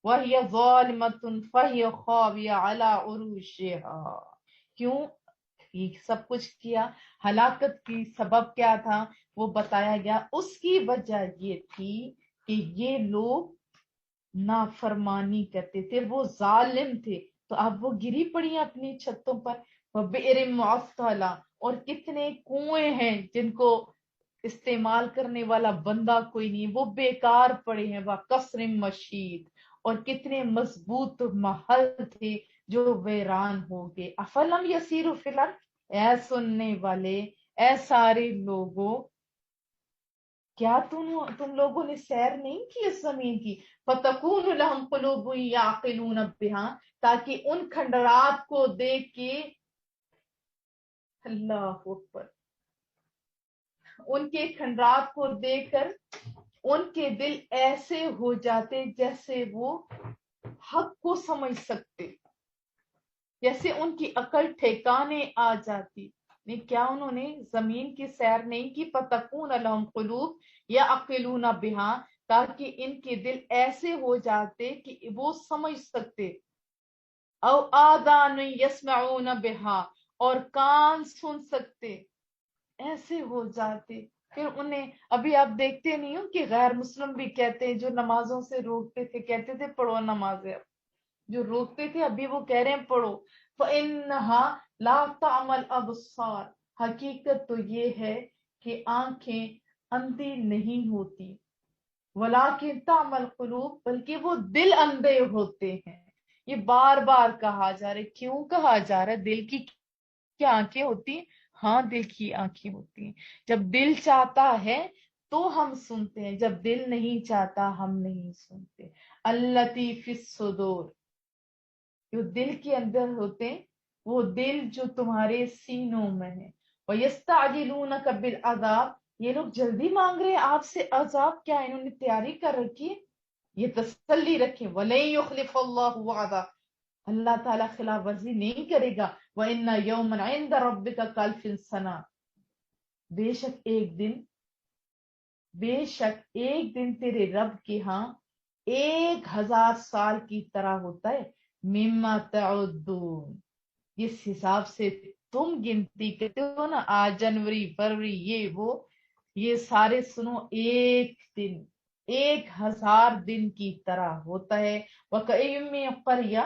وَهِيَ ظَالِمَةٌ فَهِيَ خَاوِيَةٌ عَلَىٰ عُرُوشِهَا کیوں یہ سب کچھ کیا، ہلاکت کی سبب کیا تھا وہ بتایا گیا. اس کی وجہ یہ تھی کہ یہ لوگ نافرمانی کرتے تھے، وہ ظالم تھے، تو اب وہ گری پڑی اپنی چھتوں پر. وَبِئْرٍ مُعَطَّلَةٍ اور کتنے کنویں ہیں جن کو استعمال کرنے والا بندہ کوئی نہیں، وہ بیکار پڑے ہیں. وَقَصْرٍ مَشِيدٍ اور کتنے مضبوط محل تھے جو ویران ہو گئے. افلم یسیروا فی الارض اے سننے والے، اے سارے لوگوں، کیا تم لوگوں نے سیر نہیں کی اس زمین کی. فَتَكُونُ لَهُمْ قُلُوبٌ يَعْقِلُونَ بِهَا تاکہ ان کھنڈرات کو دیکھ کے، اللہ اکبر، ان کے کھنڈرات کو دیکھ کر ان کے دل ایسے ہو جاتے جیسے وہ حق کو سمجھ سکتے، جیسے ان کی عقل ٹھکانے آ جاتی. نہیں کیا انہوں نے زمین کی سیر نہیں کی. فَتَكُونَ لَهُمْ قُلُوبٌ يَعْقِلُونَ بِهَا تاکہ ان کے دل ایسے ہو جاتے کہ وہ سمجھ سکتے. او آذان يَسْمَعُونَ بِهَا اور کان سن سکتے، ایسے ہو جاتے. پھر انہیں ابھی آپ دیکھتے نہیں ہو کہ غیر مسلم بھی کہتے ہیں، جو نمازوں سے روکتے تھے کہتے تھے پڑھو نمازیں، جو روکتے تھے ابھی وہ کہہ رہے ہیں پڑھو. فَإِنَّهَا لَا تَعْمَى الْأَبْصَارُ حقیقت تو یہ ہے کہ آنکھیں اندھی نہیں ہوتی، وَلَٰكِن تَعْمَى الْقُلُوبُ بلکہ وہ دل اندھے ہوتے ہیں. یہ بار بار کہا جا رہا ہے. کیوں کہا جا رہا ہے؟ دل کی کیا آنکھیں ہوتی ہیں؟ ہاں دل کی آنکھیں ہوتی ہیں. جب دل چاہتا ہے تو ہم سنتے ہیں، جب دل نہیں چاہتا ہم نہیں سنتے. الَّتِي فِي الصُّدُورِ جو دل کے اندر ہوتے ہیں، وہ دل جو تمہارے سینوں میں ہے. وَيَسْتَعْجِلُونَكَ بِالْعَذَابِ یہ لوگ جلدی مانگ رہے ہیں آپ سے عذاب، کیا انہوں نے تیاری کر رکھی ہے؟ یہ تسلی رکھیں وَلَن يُخْلِفَ اللَّهُ وَعْدَهُ، اللہ تعالیٰ خلاف ورزی نہیں کرے گا. وَإِنَّ يَوْمًا عِندَ رَبِّكَ كَأَلْفِ سَنَةٍ، بے شک ایک دن تیرے رب کے ہاں 1000 سال کی طرح ہوتا ہے. مما تعدون، اس حساب سے تم گنتی کرتے ہو نا، آج جنوری فروری یہ وہ، یہ سارے سنو ایک دن 1000 دن کی طرح ہوتا ہے. وَكَأَيٍّ مِّن قَرْيَةٍ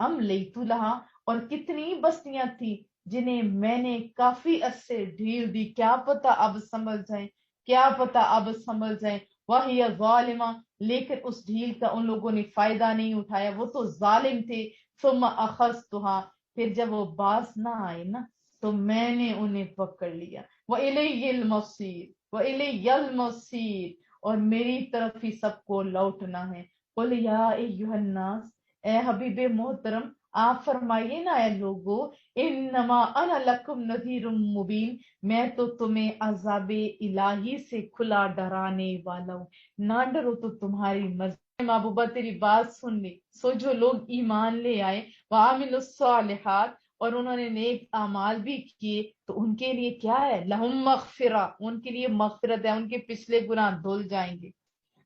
أَمْلَيْتُ لَهَا، اور کتنی بستیاں تھی جنہیں میں نے کافی عرصے ڈھیل دی، کیا پتہ اب سنبھل جائیں، کیا پتہ اب سنبھل جائیں. وَهِيَ ظَالِمَةٌ، لیکن اس ڈھیل کا ان لوگوں نے فائدہ نہیں اٹھایا، وہ تو ظالم تھے. ثُمَّ أَخَذْتُهَا، پھر جب وہ باز نہ آئے نا تو میں نے انہیں پکڑ لیا. وَإِلَيَّ الْمَصِيرُ وَإِلَيَّ الْمَصِيرُ، اور میری طرف ہی سب کو لوٹنا ہے. قُلْ يَا أَيُّهَا النَّاسُ، اے حبیب محترم آپ فرمائیے نا اے لوگو، انما انا لکم نذیر مبین، میں تو تمہیں عذاب الہی سے کھلا ڈرانے والا ہوں، نہ ڈرو تو تمہاری مرضی. محبوبہ تیری بات سن لی. سو جو لوگ ایمان لے آئے وعملوا الصالحات، اور انہوں نے نیک اعمال بھی کیے، تو ان کے لیے کیا ہے؟ لہم مغفرہ، ان کے لیے مغفرت ہے، ان کے پچھلے گناہ دھل جائیں گے.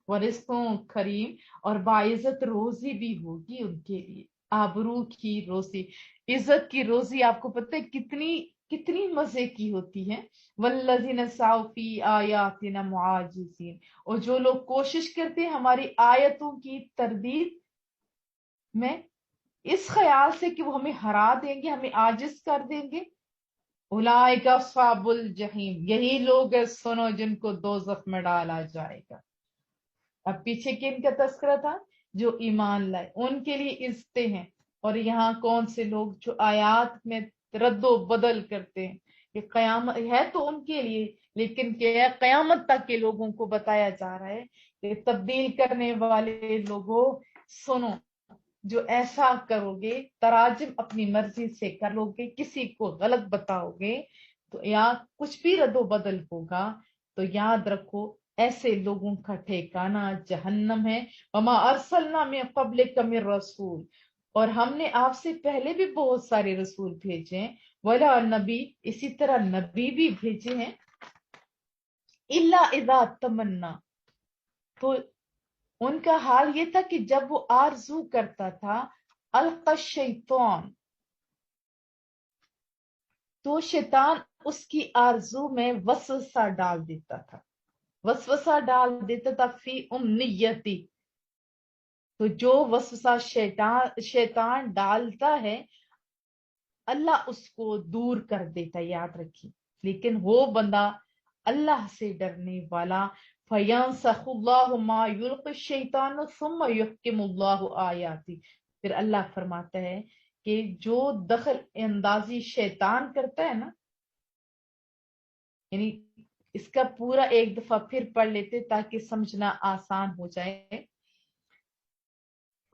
ورزقوں کریم، اور باعزت روزی بھی ہوگی ان کے لیے، آبرو کی روزی. عزت کی روزی آپ کو پتہ ہے کتنی کتنی مزے کی ہوتی ہے. والذین سعوا فی آیاتنا معاجزین، اور جو لوگ کوشش کرتے ہیں ہماری آیتوں کی تردید میں اس خیال سے کہ وہ ہمیں ہرا دیں گے، ہمیں عاجز کر دیں گے. اولئک اصحاب الجحیم، یہی لوگ ہیں سنو جن کو دوزخ میں ڈالا جائے گا. اب پیچھے کن کا تذکرہ تھا؟ جو ایمان لائے ان کے لیے عزتیں ہیں. اور یہاں کون سے لوگ جو آیات میں رد و بدل کرتے ہیں، کہ قیامت ہے تو ان کے لیے، لیکن کیا ہے قیامت تک کے لوگوں کو بتایا جا رہا ہے کہ تبدیل کرنے والے لوگوں سنو، جو ایسا کرو گے، تراجم اپنی مرضی سے کر لو گے، کسی کو غلط بتاؤ گے تو یا کچھ بھی رد و بدل ہوگا، تو یاد رکھو ایسے لوگوں کا ٹھکانہ جہنم ہے. وما ارسلنا من قبلک من رسول، اور ہم نے آپ سے پہلے بھی بہت سارے رسول بھیجے ہیں. ولا نبی، اسی طرح نبی بھی بھیجے ہیں. الا اذا تمنا، تو ان کا حال یہ تھا کہ جب وہ آرزو کرتا تھا، القى الشیطان، تو شیطان اس کی آرزو میں وسوسہ ڈال دیتا تھا، وسوسہ ڈال دیتا تھا فی امنیتی. تو جو وسوسہ شیطان ڈالتا ہے اللہ اس کو دور کر دیتا ہے، یاد رکھیے. لیکن وہ بندہ اللہ سے ڈرنے والا، فَيَنْسَخُ اللَّهُ مَا يُلْقِ الشَّيْطَانُ ثُمَّ يُحْكِمُ اللَّهُ آيَاتِهِ. پھر اللہ فرماتا ہے کہ جو دخل اندازی شیطان کرتا ہے نا، یعنی اس کا پورا ایک دفعہ پھر پڑھ لیتے تاکہ سمجھنا آسان ہو جائے.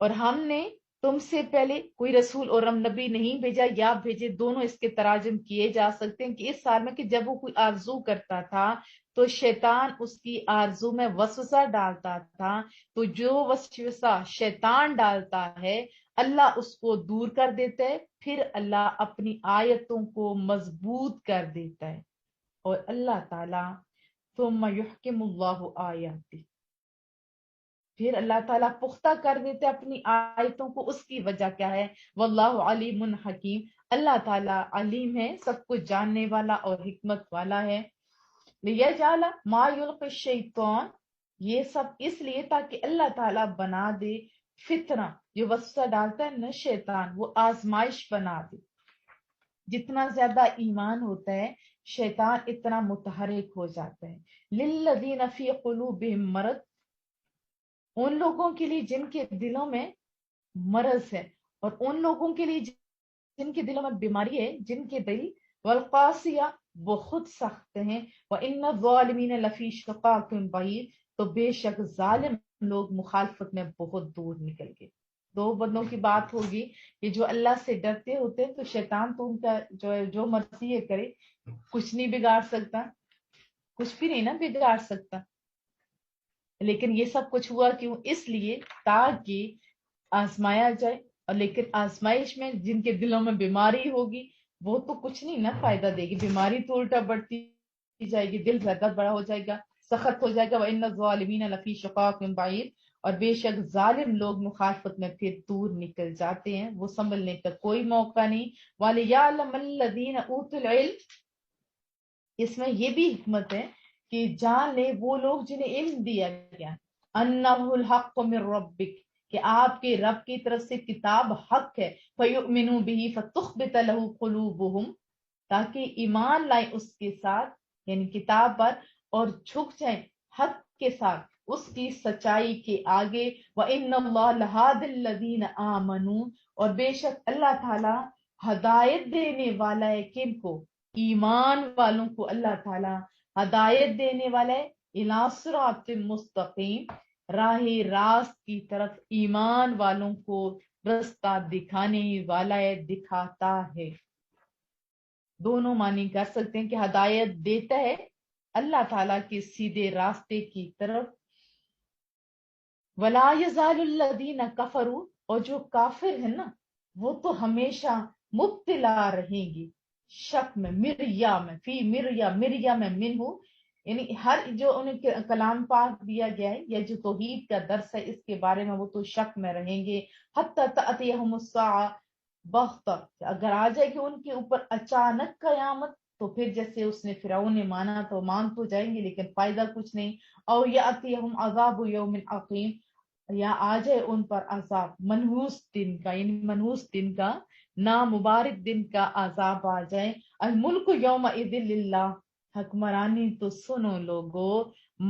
اور ہم نے تم سے پہلے کوئی رسول اور ہم نبی نہیں بھیجا یا بھیجے، دونوں اس کے تراجم کیے جا سکتے ہیں. کہ اس حال میں کہ جب وہ کوئی آرزو کرتا تھا تو شیطان اس کی آرزو میں وسوسہ ڈالتا تھا، تو جو وسوسہ شیطان ڈالتا ہے اللہ اس کو دور کر دیتا ہے، پھر اللہ اپنی آیتوں کو مضبوط کر دیتا ہے. اور اللہ تعالی ثم یحکم اللہ آیاتہ، پھر اللہ تعالیٰ پختہ کر دیتے اپنی آیتوں کو. اس کی وجہ کیا ہے؟ واللہ علیم حکیم، اللہ تعالیٰ علیم ہے، سب کچھ جاننے والا اور حکمت والا ہے. لیجعل ما یلقی الشیطان، یہ سب اس لیے تاکہ اللہ تعالیٰ بنا دے فتنہ، جو وسوسہ ڈالتا ہے نا شیطان، وہ آزمائش بنا دے. جتنا زیادہ ایمان ہوتا ہے شیطان اتنا متحرک ہو جاتا ہے. للذین فی قلوبہم مرض، ان لوگوں کے لیے جن کے دلوں میں مرض ہے، اور ان لوگوں کے لیے جن کے دلوں میں بیماری ہے، جن کے دل والقاسیہ بہت سخت ہیں. وَإِنَّ الظَّالِمِينَ لَفِي شِقَاقٍ بَعِيدٍ، تو بے شک ظالم لوگ مخالفت میں بہت دور نکل گئے. دو بندوں کی بات ہوگی کہ جو اللہ سے ڈرتے ہوتے ہیں تو شیطان تو ان کا جو مرضی ہے کرے، کچھ نہیں بگاڑ سکتا، کچھ بھی نہیں نا بگاڑ سکتا. لیکن یہ سب کچھ ہوا کیوں؟ اس لیے تاکہ آزمایا جائے. اور لیکن آزمائش میں جن کے دلوں میں بیماری ہوگی وہ تو کچھ نہیں نا فائدہ دے گی، بیماری تو الٹا بڑھتی جائے گی، دل زیادہ بڑا ہو جائے گا، سخت ہو جائے گا. وَإِنَّ الظَّالِمِينَ لَفِي شِقَاقٍ بَعِيدٍ، اور بے شک ظالم لوگ مخالفت میں پھر دور نکل جاتے ہیں، وہ سنبھلنے کا کوئی موقع نہیں. وَلِيَعْلَمَ الَّذِينَ أُوتُوا الْعِلْمَ، اس میں یہ بھی حکمت ہے کہ جان لے وہ لوگ جنہیں علم دیا گیا، انہ الحق من ربک، کہ آپ کے رب کی طرف سے کتاب حق ہے، فیؤمنوا به فتخبت له قلوبهم، تاکہ ایمان لائیں اس کے ساتھ یعنی کتاب پر، اور جھک جائیں حق کے ساتھ اس کی سچائی کے آگے. وَإِنَّ اللَّهَ لَهَادِ الَّذِينَ آمَنُوا، اور بے شک اللہ تعالی ہدایت دینے والا ہے کن کو؟ ایمان والوں کو اللہ تعالی ہدایت دینے والا ہے الی صراط مستقیم، راہ راست کی طرف ایمان والوں کو رستہ دکھانے والا ہے، دکھاتا ہے. دونوں معنی کر سکتے ہیں کہ ہدایت دیتا ہے اللہ تعالیٰ کے سیدھے راستے کی طرف. ولا یزال الذین کفروا، اور جو کافر ہیں نا وہ تو ہمیشہ مبتلا رہیں گی شک میں، مریا میں، فی مریا، مریا میں منہ، یعنی ہر جو انہیں کلام پاک دیا گیا ہے یا جو توحید کا درس ہے اس کے بارے میں وہ تو شک میں رہیں گے. حتی تأتیہم الساعہ بغتہ، اگر آ جائے کہ ان کے اوپر اچانک قیامت تو پھر جیسے اس نے فرعون نے مانا تو مان تو جائیں گے لیکن فائدہ کچھ نہیں. او یاتیہم عذاب یوم عقیم، یا آ جائے ان پر عذاب منحوس دن کا، یعنی منحوس دن کا، نامبارک دن کا عذاب آ جائے. الملک یومئذ للہ، حکمرانی تو سنو لوگو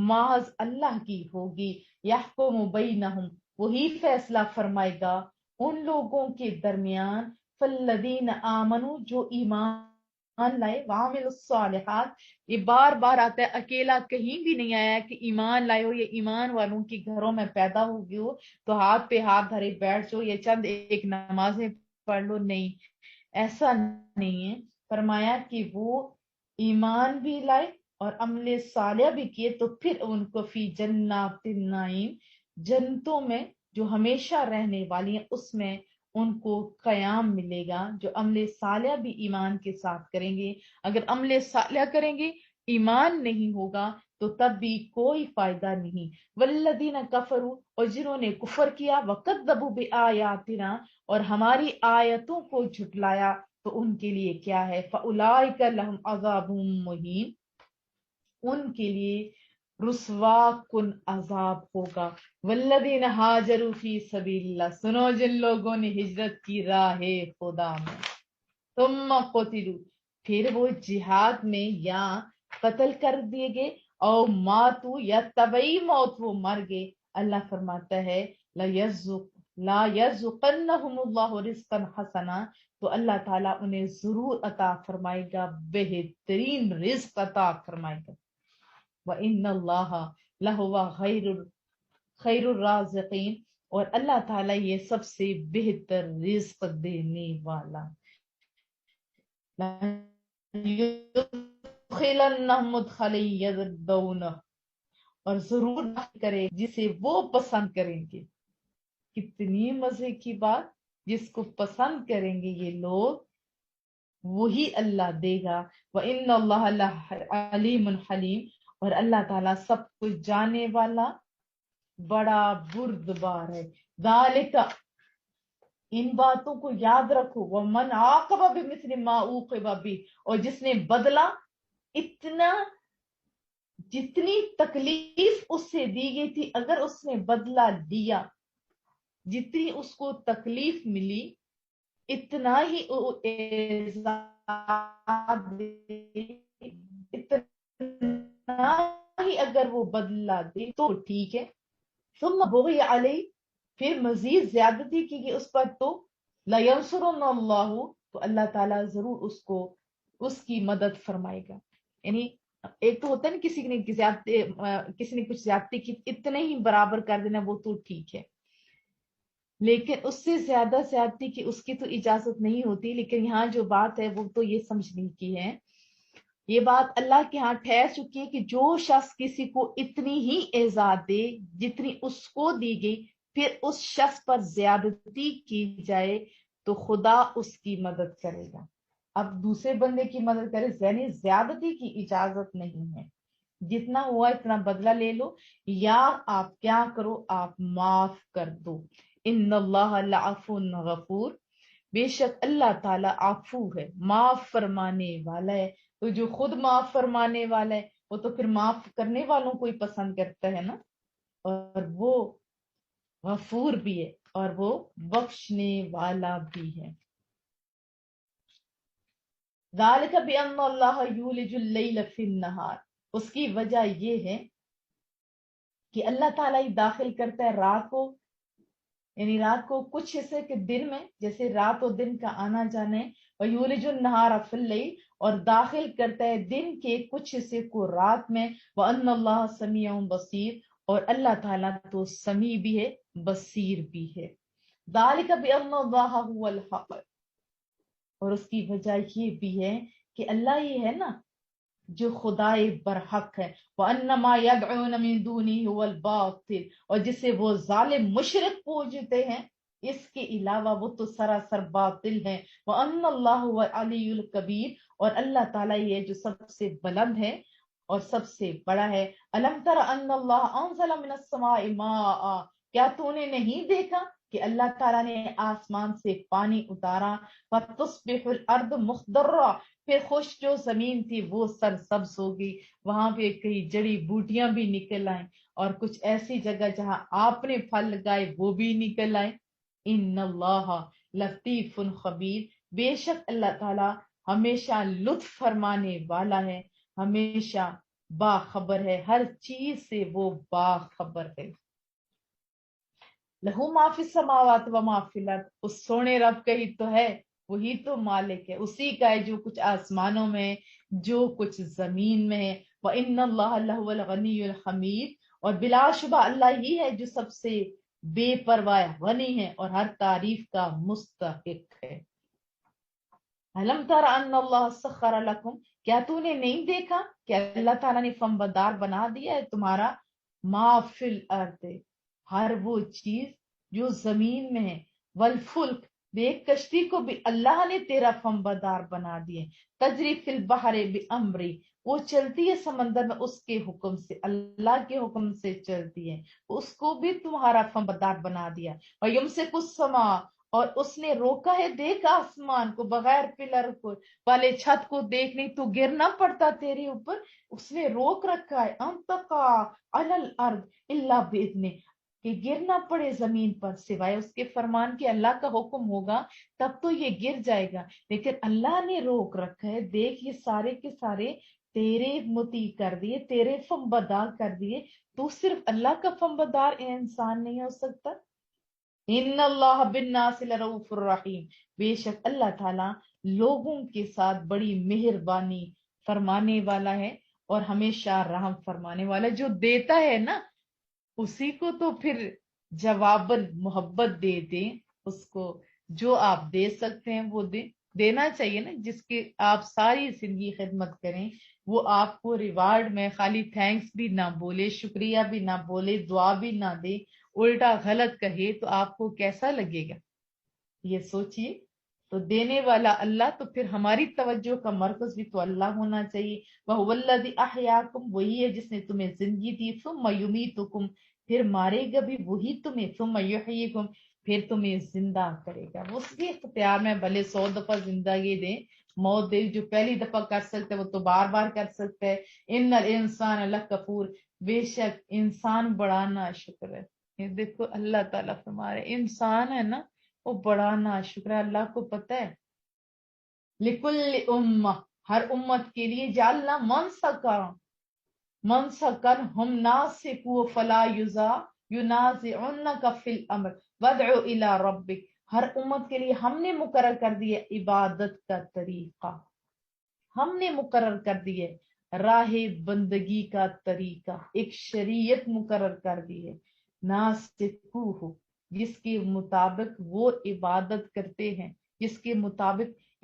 محض اللہ کی ہوگی. یحکم بینہم، وہی فیصلہ فرمائے گا ان لوگوں کے درمیان. فالذین آمنوا، جو ایمان لائے، وعملوا الصالحات، یہ بار بار آتا ہے، اکیلا کہیں بھی نہیں آیا کہ ایمان لائے ہو یا ایمان والوں کے گھروں میں پیدا ہو گئے ہو تو ہاتھ پہ ہاتھ دھرے بیٹھ جاؤ یا چند ایک نمازیں پڑھ لو، نہیں، ایسا نہیں ہے. فرمایا کہ وہ ایمان بھی لائے اور عمل صالح بھی کیے تو پھر ان کو فی جنات النعیم، جنتوں میں جو ہمیشہ رہنے والی ہیں اس میں ان کو قیام ملے گا. جو عمل صالح بھی ایمان کے ساتھ کریں گے، اگر عمل صالح کریں گے ایمان نہیں ہوگا تو تب بھی کوئی فائدہ نہیں. والذین کفروا، اور جنہوں نے کفر کیا، وکذبوا بآیاتنا، اور ہماری آیتوں کو جھٹلایا، تو ان کے لیے کیا ہے؟ فاولئک لهم عذاب مہین، ان کے لیے رسوا کن عذاب ہوگا. والذین ہاجروا فی سبیل اللہ، سنو جن لوگوں نے ہجرت کی راہ خدا میں، ثم قتلوا، پھر وہ جہاد میں یا قتل کر دیے گئے، او ماتو، یا طبعی موت وہ مر گئے، اللہ فرماتا ہے لا یرزقنہم اللہ رزقا حسنا، تو اللہ تعالیٰ انہیں ضرور عطا فرمائے گا، بہترین رزق عطا فرمائے گا. وَإِنَّ اللَّهَ لَهُوَ خیر الرازقین، اور اللہ تعالیٰ یہ سب سے بہتر رزق دینے والا. لَيُدْخِلَنَّهُمْ مُدْخَلًا يَرْضَوْنَهُ، اور ضرور کرے جسے وہ پسند کریں گے. کتنی مزے کی بات، جس کو پسند کریں گے یہ لوگ وہی اللہ دے گا. وَإِنَّ اللَّهَ عَلِيمٌ حَلِيمٌ، اور اللہ تعالیٰ سب کچھ جانے والا بڑا بردبار ہے. ذَلِكَ، ان باتوں کو یاد رکھو. وَمَنْ عَاقَبَ بِمِثْلِ مَا عُوقِبَ بِهِ، اور جس نے بدلہ اتنا جتنی تکلیف اس سے دی گئی تھی اگر اس نے بدلہ لیا، جتنی اس کو تکلیف ملی اتنا ہی اتنا ہی اگر وہ بدلہ دے تو ٹھیک ہے. ثم بغی علیہ، پھر مزید زیادتی کی گئی اس پر تو لینصرن اللہ، تو اللہ تعالیٰ ضرور اس کو اس کی مدد فرمائے گا. یعنی ایک تو ہوتا ہے نا کسی نے کسی نے کچھ زیادتی کی اتنے ہی برابر کر دینا وہ تو ٹھیک ہے، لیکن اس سے زیادہ زیادتی کی اس کی تو اجازت نہیں ہوتی. لیکن یہاں جو بات ہے وہ تو یہ سمجھنے کی ہے یہ بات اللہ کے ہاں ٹھہر چکی ہے کہ جو شخص کسی کو اتنی ہی اعزاز دے جتنی اس کو دی گئی، پھر اس شخص پر زیادتی کی جائے تو خدا اس کی مدد کرے گا۔ اب دوسرے بندے کی مدد کرے، یعنی زیادتی کی اجازت نہیں ہے، جتنا ہوا اتنا بدلہ لے لو، یا آپ کیا کرو، آپ معاف کر دو۔ ان اللہ لعفو غفور، بے شک اللہ تعالیٰ عفو ہے، معاف فرمانے والا ہے۔ تو جو خود معاف فرمانے والا ہے وہ تو پھر معاف کرنے والوں کو ہی پسند کرتا ہے نا، اور وہ غفور بھی ہے اور وہ بخشنے والا بھی ہے۔ ذالک بأن اللہ یولج اللیل فی النہار، اس کی وجہ یہ ہے کہ اللہ تعالیٰ ہی داخل کرتا ہے رات کو، یعنی رات کو کچھ حصے کے دن میں، جیسے رات و دن کا آنا جانا ہے، وَيُولِجُ النَّهَارَ فِي اللَّيْلِ، اور داخل کرتا ہے دن کے کچھ حصے کو رات میں، وَأَنَّ اللَّهَ سَمِيعٌ بَصِيرٌ، اور اللہ تعالیٰ تو سمیع بھی ہے، بصیر بھی ہے۔ ذَلِكَ بِأَنَّ اللَّهَ هُوَ الْحَقُّ، اور اس کی وجہ یہ بھی ہے کہ اللہ ہی ہے نا جو خدائے برحق ہے، وَأَنَّمَا يَدْعُونَ مِن دُونِهِ هُوَ الْبَاطِلُ، اور جسے وہ ظالم مشرک پوجتے ہیں اس کے علاوہ وہ تو سراسر باطل ہیں۔ وَأَنَّ اللَّهُ هُوَ الْعَلِيُّ الْكَبِيرُ، اور اللہ تعالیٰ یہ ہے جو سب سے بلند ہے اور سب سے بڑا ہے۔ أَلَمْ تَرَ أَنَّ اللَّهَ أَنزَلَ مِنَ السَّمَاءِ مَاءً، کیا تو نے نہیں دیکھا کہ اللہ تعالیٰ نے آسمان سے پانی اتارا، فَتُصْبِحُ الْأَرْضُ مُخْضَرَّةً، پھر خشک جو زمین تھی وہ سرسبز ہوگی، وہاں پہ کئی جڑی بوٹیاں بھی نکل آئیں، اور کچھ ایسی جگہ جہاں آپ نے پھل لگائے وہ بھی نکل آئے۔ ان اللہ لطیف خبیر، بے شک اللہ تعالی ہمیشہ لطف فرمانے والا ہے، ہمیشہ باخبر ہے، ہر چیز سے وہ باخبر ہے۔ لہو ما فی السماوات و ما فی الارض، اس سونے رب کا ہی تو ہے، وہی تو مالک ہے، اسی کا ہے جو کچھ آسمانوں میں جو کچھ زمین میں ہے۔ وَإِنَّ اللَّهَ لَهُوَ الْغَنِيُّ الْحَمِيدُ، اور بلا شبہ اللہ ہی ہے جو سب سے بے پرواہ غنی ہے اور ہر تعریف کا مستحق ہے۔ أَلَمْ تَرَ أَنَّ اللَّهَ سَخَّرَ لَكُمْ، کیا تو نے نہیں دیکھا کہ اللہ تعالیٰ نے فنبردار بنا دیا ہے تمہارا، ما فی الارض، ہر وہ چیز جو زمین میں ہے، والفلک، ایک کشتی کو بھی اللہ نے تیرا فنبردار بنا دیے، تجری فی البحر بامری، وہ چلتی ہے سمندر میں اس کے حکم سے، اللہ کے حکم سے چلتی ہے، اس کو بھی تمہارا فنبردار بنا دیا۔ وَيُمْسِكُ السَّمَاءَ، اور اس نے روکا ہے، دیکھ آسمان کو بغیر پلر کو والے چھت کو دیکھ، نہیں تو گرنا پڑتا تیرے اوپر، اس نے روک رکھا ہے، انتقا علی الارض الا باذنہ، کہ گر نہ پڑے زمین پر سوائے اس کے فرمان کے، اللہ کا حکم ہوگا تب تو یہ گر جائے گا، لیکن اللہ نے روک رکھا ہے، دیکھ یہ سارے کے سارے تیرے مطیع کر دیے، تیرے فنبردار کر دیے، تو صرف اللہ کا فنبردار انسان نہیں ہو سکتا۔ ان اللہ بالناس لرؤوف الرحیم، بے شک اللہ تعالیٰ لوگوں کے ساتھ بڑی مہربانی فرمانے والا ہے اور ہمیشہ رحم فرمانے والا ہے۔ جو دیتا ہے نا اسی کو تو پھر جواباً محبت دے دیں، اس کو جو آپ دے سکتے ہیں وہ دیں، دینا چاہیے نا، جس کی آپ ساری زندگی خدمت کریں وہ آپ کو ریوارڈ میں خالی تھینکس بھی نہ بولے، شکریہ بھی نہ بولے، دعا بھی نہ دے، الٹا غلط کہے تو آپ کو کیسا لگے گا؟ یہ سوچئے۔ تو دینے والا اللہ، تو پھر ہماری توجہ کا مرکز بھی تو اللہ ہونا چاہیے۔ وَهُوَ الَّذِي أَحْيَاكُمْ، وہی ہے جس نے تمہیں زندگی دی، ثُمَّ يُمِيتُكُمْ، پھر مارے گا بھی وہی تمہیں، ثُمَّ يُحْيِيكُمْ، پھر تمہیں زندہ کرے گا، وہ اس کے اختیار میں، بھلے 100 دفعہ زندگی دے، موت دے، جو پہلی دفعہ کر سکتے وہ تو بار بار کر سکتے ہے۔ ان الانسان لکفور، بے شک انسان بڑا ناشکر ہے۔ یہ دیکھو اللہ تعالیٰ فرما رہے انسان ہے نا وہ بڑا ناشکر ہے، اللہ کو پتہ ہے۔ لکل امہ، ہر امت کے لیے، جعلنا منسکن ہم ناسکو فلا ینازعنک فی الامر وادع الی ربک، ہر امت کے لیے ہم نے مقرر کر دیا عبادت کا طریقہ، ہم نے مقرر کر دی ہے راہ بندگی کا طریقہ، ایک شریعت مقرر کر دی ہے، ناسکوہ، جس کے مطابق وہ عبادت کرتے ہیں، جس کے مطابق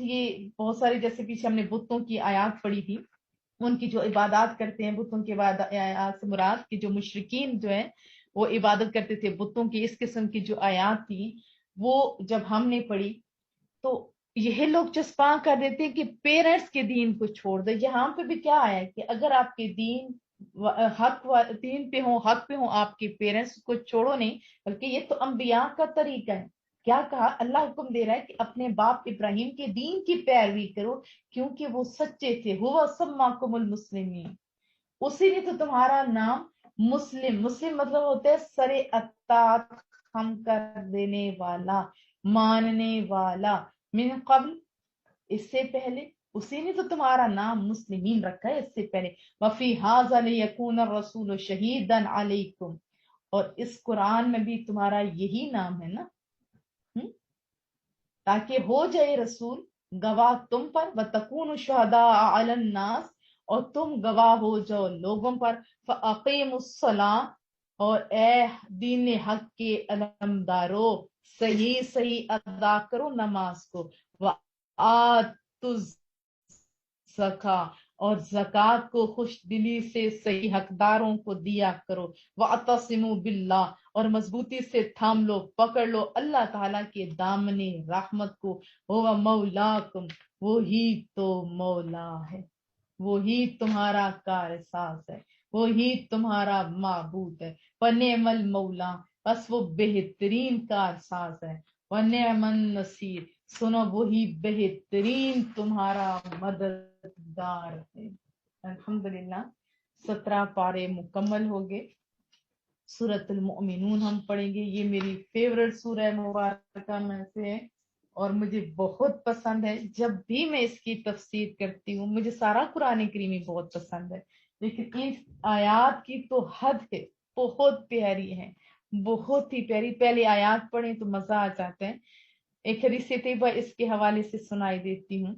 یہ بہت ساری، جیسے پیچھے ہم نے بتوں کی آیات پڑھی تھی، ان کی جو عبادات کرتے ہیں بتوں کے بعد آیات سے مراد کہ جو مشرکین جو ہیں وہ عبادت کرتے تھے بتوں کی، اس قسم کی جو آیات تھی وہ جب ہم نے پڑھی تو یہ لوگ چسپاں کر دیتے ہیں کہ پیرنٹس کے دین کو چھوڑ دو. یہاں پہ بھی کیا آیا کہ اگر آپ کے دین دین پہ ہوں، حق پہ ہوں، آپ کے پیرنٹس کو چھوڑو نہیں، بلکہ یہ تو انبیاء کا طریقہ ہے. کیا کہا؟ اللہ حکم دے رہا ہے کہ اپنے باپ ابراہیم کے دین کی پیروی کرو کیونکہ وہ سچے تھے. ہوا سماکم المسلمین، اسی نے تو تمہارا نام مسلم، مسلم مطلب ہوتا ہے سر اطاعت، ہم کر دینے والا، ماننے والا. من قبل، اس سے پہلے اسی نے تو تمہارا نام مسلمین رکھا ہے اس سے پہلے. وفی ھذا لیکون الرسول شہیدا علیکم، اور اس قرآن میں بھی تمہارا یہی نام ہے نا، تاکہ ہو جائے رسول گواہ تم پر، وتکونوا شہداء علی الناس، اور تم گواہ ہو جاؤ لوگوں پر. فاقیموا الصلاۃ، اور اے دین حق کے علمدارو صحیح صحیح ادا کرو نماز کو. وآتوا الزکاۃ، اور زکوٰۃ کو خوش دلی سے صحیح حقداروں کو دیا کرو. واعتصموا باللہ، اور مضبوطی سے تھام لو، پکڑ لو اللہ تعالیٰ کے دامن رحمت کو. ہوا مولاکم، وہی تو مولا ہے، وہی تمہارا کارساز ہے، وہی تمہارا معبود ہے. فنعم المولا، بس وہ بہترین کارساز ہے. ونعم النصیر، سنو وہی بہترین تمہارا مددگار ہے. الحمدللہ 17 پارے مکمل ہو گئے. سورۃ المؤمنون ہم پڑھیں گے. یہ میری فیورٹ سورہ مبارکہ میں سے ہے اور مجھے بہت پسند ہے. جب بھی میں اس کی تفسیر کرتی ہوں، مجھے سارا قرآن کریم ہی بہت پسند ہے، لیکن ان آیات کی تو حد ہے، بہت پیاری ہے، بہت ہی پیاری. پہلی آیات پڑھیں تو مزہ آ جاتا ہے. ایک حدیث طیبہ اس کے حوالے سے سنائی دیتی ہوں.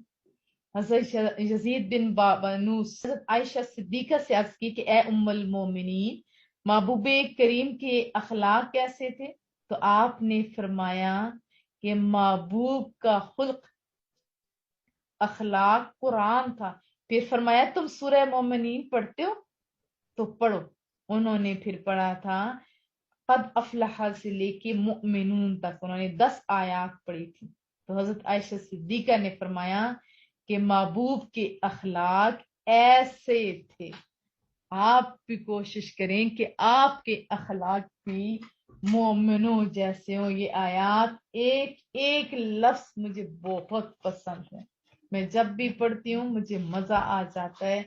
حضرت یزید بن بانوس حضرت عائشہ صدیقہ سے عرض کی کہ اے ام المومنین، محبوب کریم کے اخلاق کیسے تھے؟ تو آپ نے فرمایا کہ محبوب کا خلق، اخلاق قرآن تھا. پھر فرمایا تم سورہ مومنین پڑھتے ہو؟ تو پڑھو. انہوں نے پھر پڑھا تھا قد افلح سے لے کے مؤمنون تک، انہوں نے 10 آیات پڑھی تھی. تو حضرت عائشہ صدیقہ نے فرمایا کہ محبوب کے اخلاق ایسے تھے. آپ بھی کوشش کریں کہ آپ کے اخلاق بھی مومنوں جیسے ہوں. یہ آیات ایک ایک لفظ مجھے بہت پسند ہے، میں جب بھی پڑھتی ہوں مجھے مزہ آ جاتا ہے.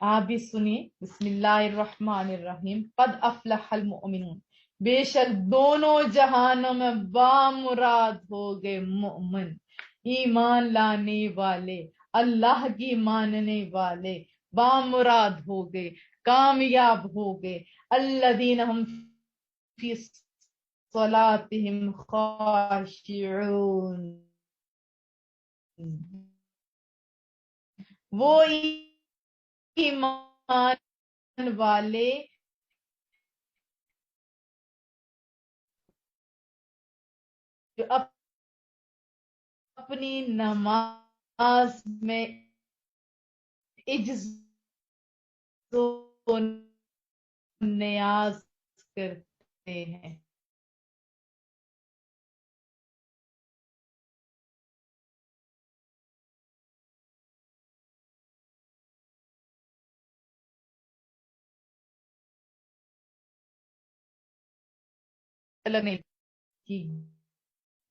آپ بھی سنیے. بسم اللہ الرحمن الرحیم. قد افلح المؤمنون، بے شک دونوں جہانوں میں بامراد ہو گئے مومن، ایمان لانے والے، اللہ کی ماننے والے بامراد ہو گئے، کامیاب ہو گئے. الذین ہم فی صلاتہم خاشعون، وہ ایمان والے جو اپنی نماز میں عجز و نیاز کرتے ہیں. لگنے کی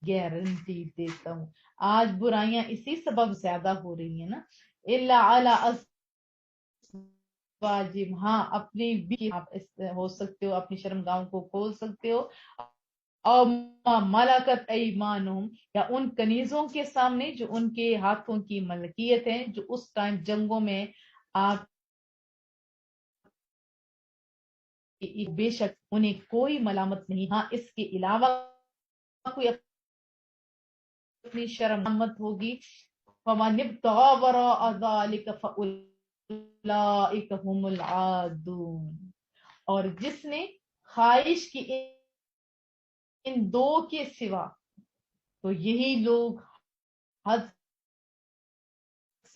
گارنٹی دیتا ہوں. آج برائیاں اسی سبب زیادہ ہو رہی ہیں نا. الا علی ازواجہم، ہاں اپنی بھی آپ ہو سکتے ہو، اپنی شرمگاہوں کو کھول سکتے ہو، اور ملکت ایمانہم، یا ان کنیزوں کے سامنے جو ان کے ہاتھوں کی ملکیت ہے، جو اس ٹائم جنگوں میں آپ، بے شک انہیں کوئی ملامت نہیں. ہاں اس کے علاوہ کوئی اپنی شرمت ہوگی. فمن ابتغى وراء ذلك فاولئک هم العادون، اور جس نے خواہش کی ان دو کے سوا، تو یہی لوگ حد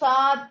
7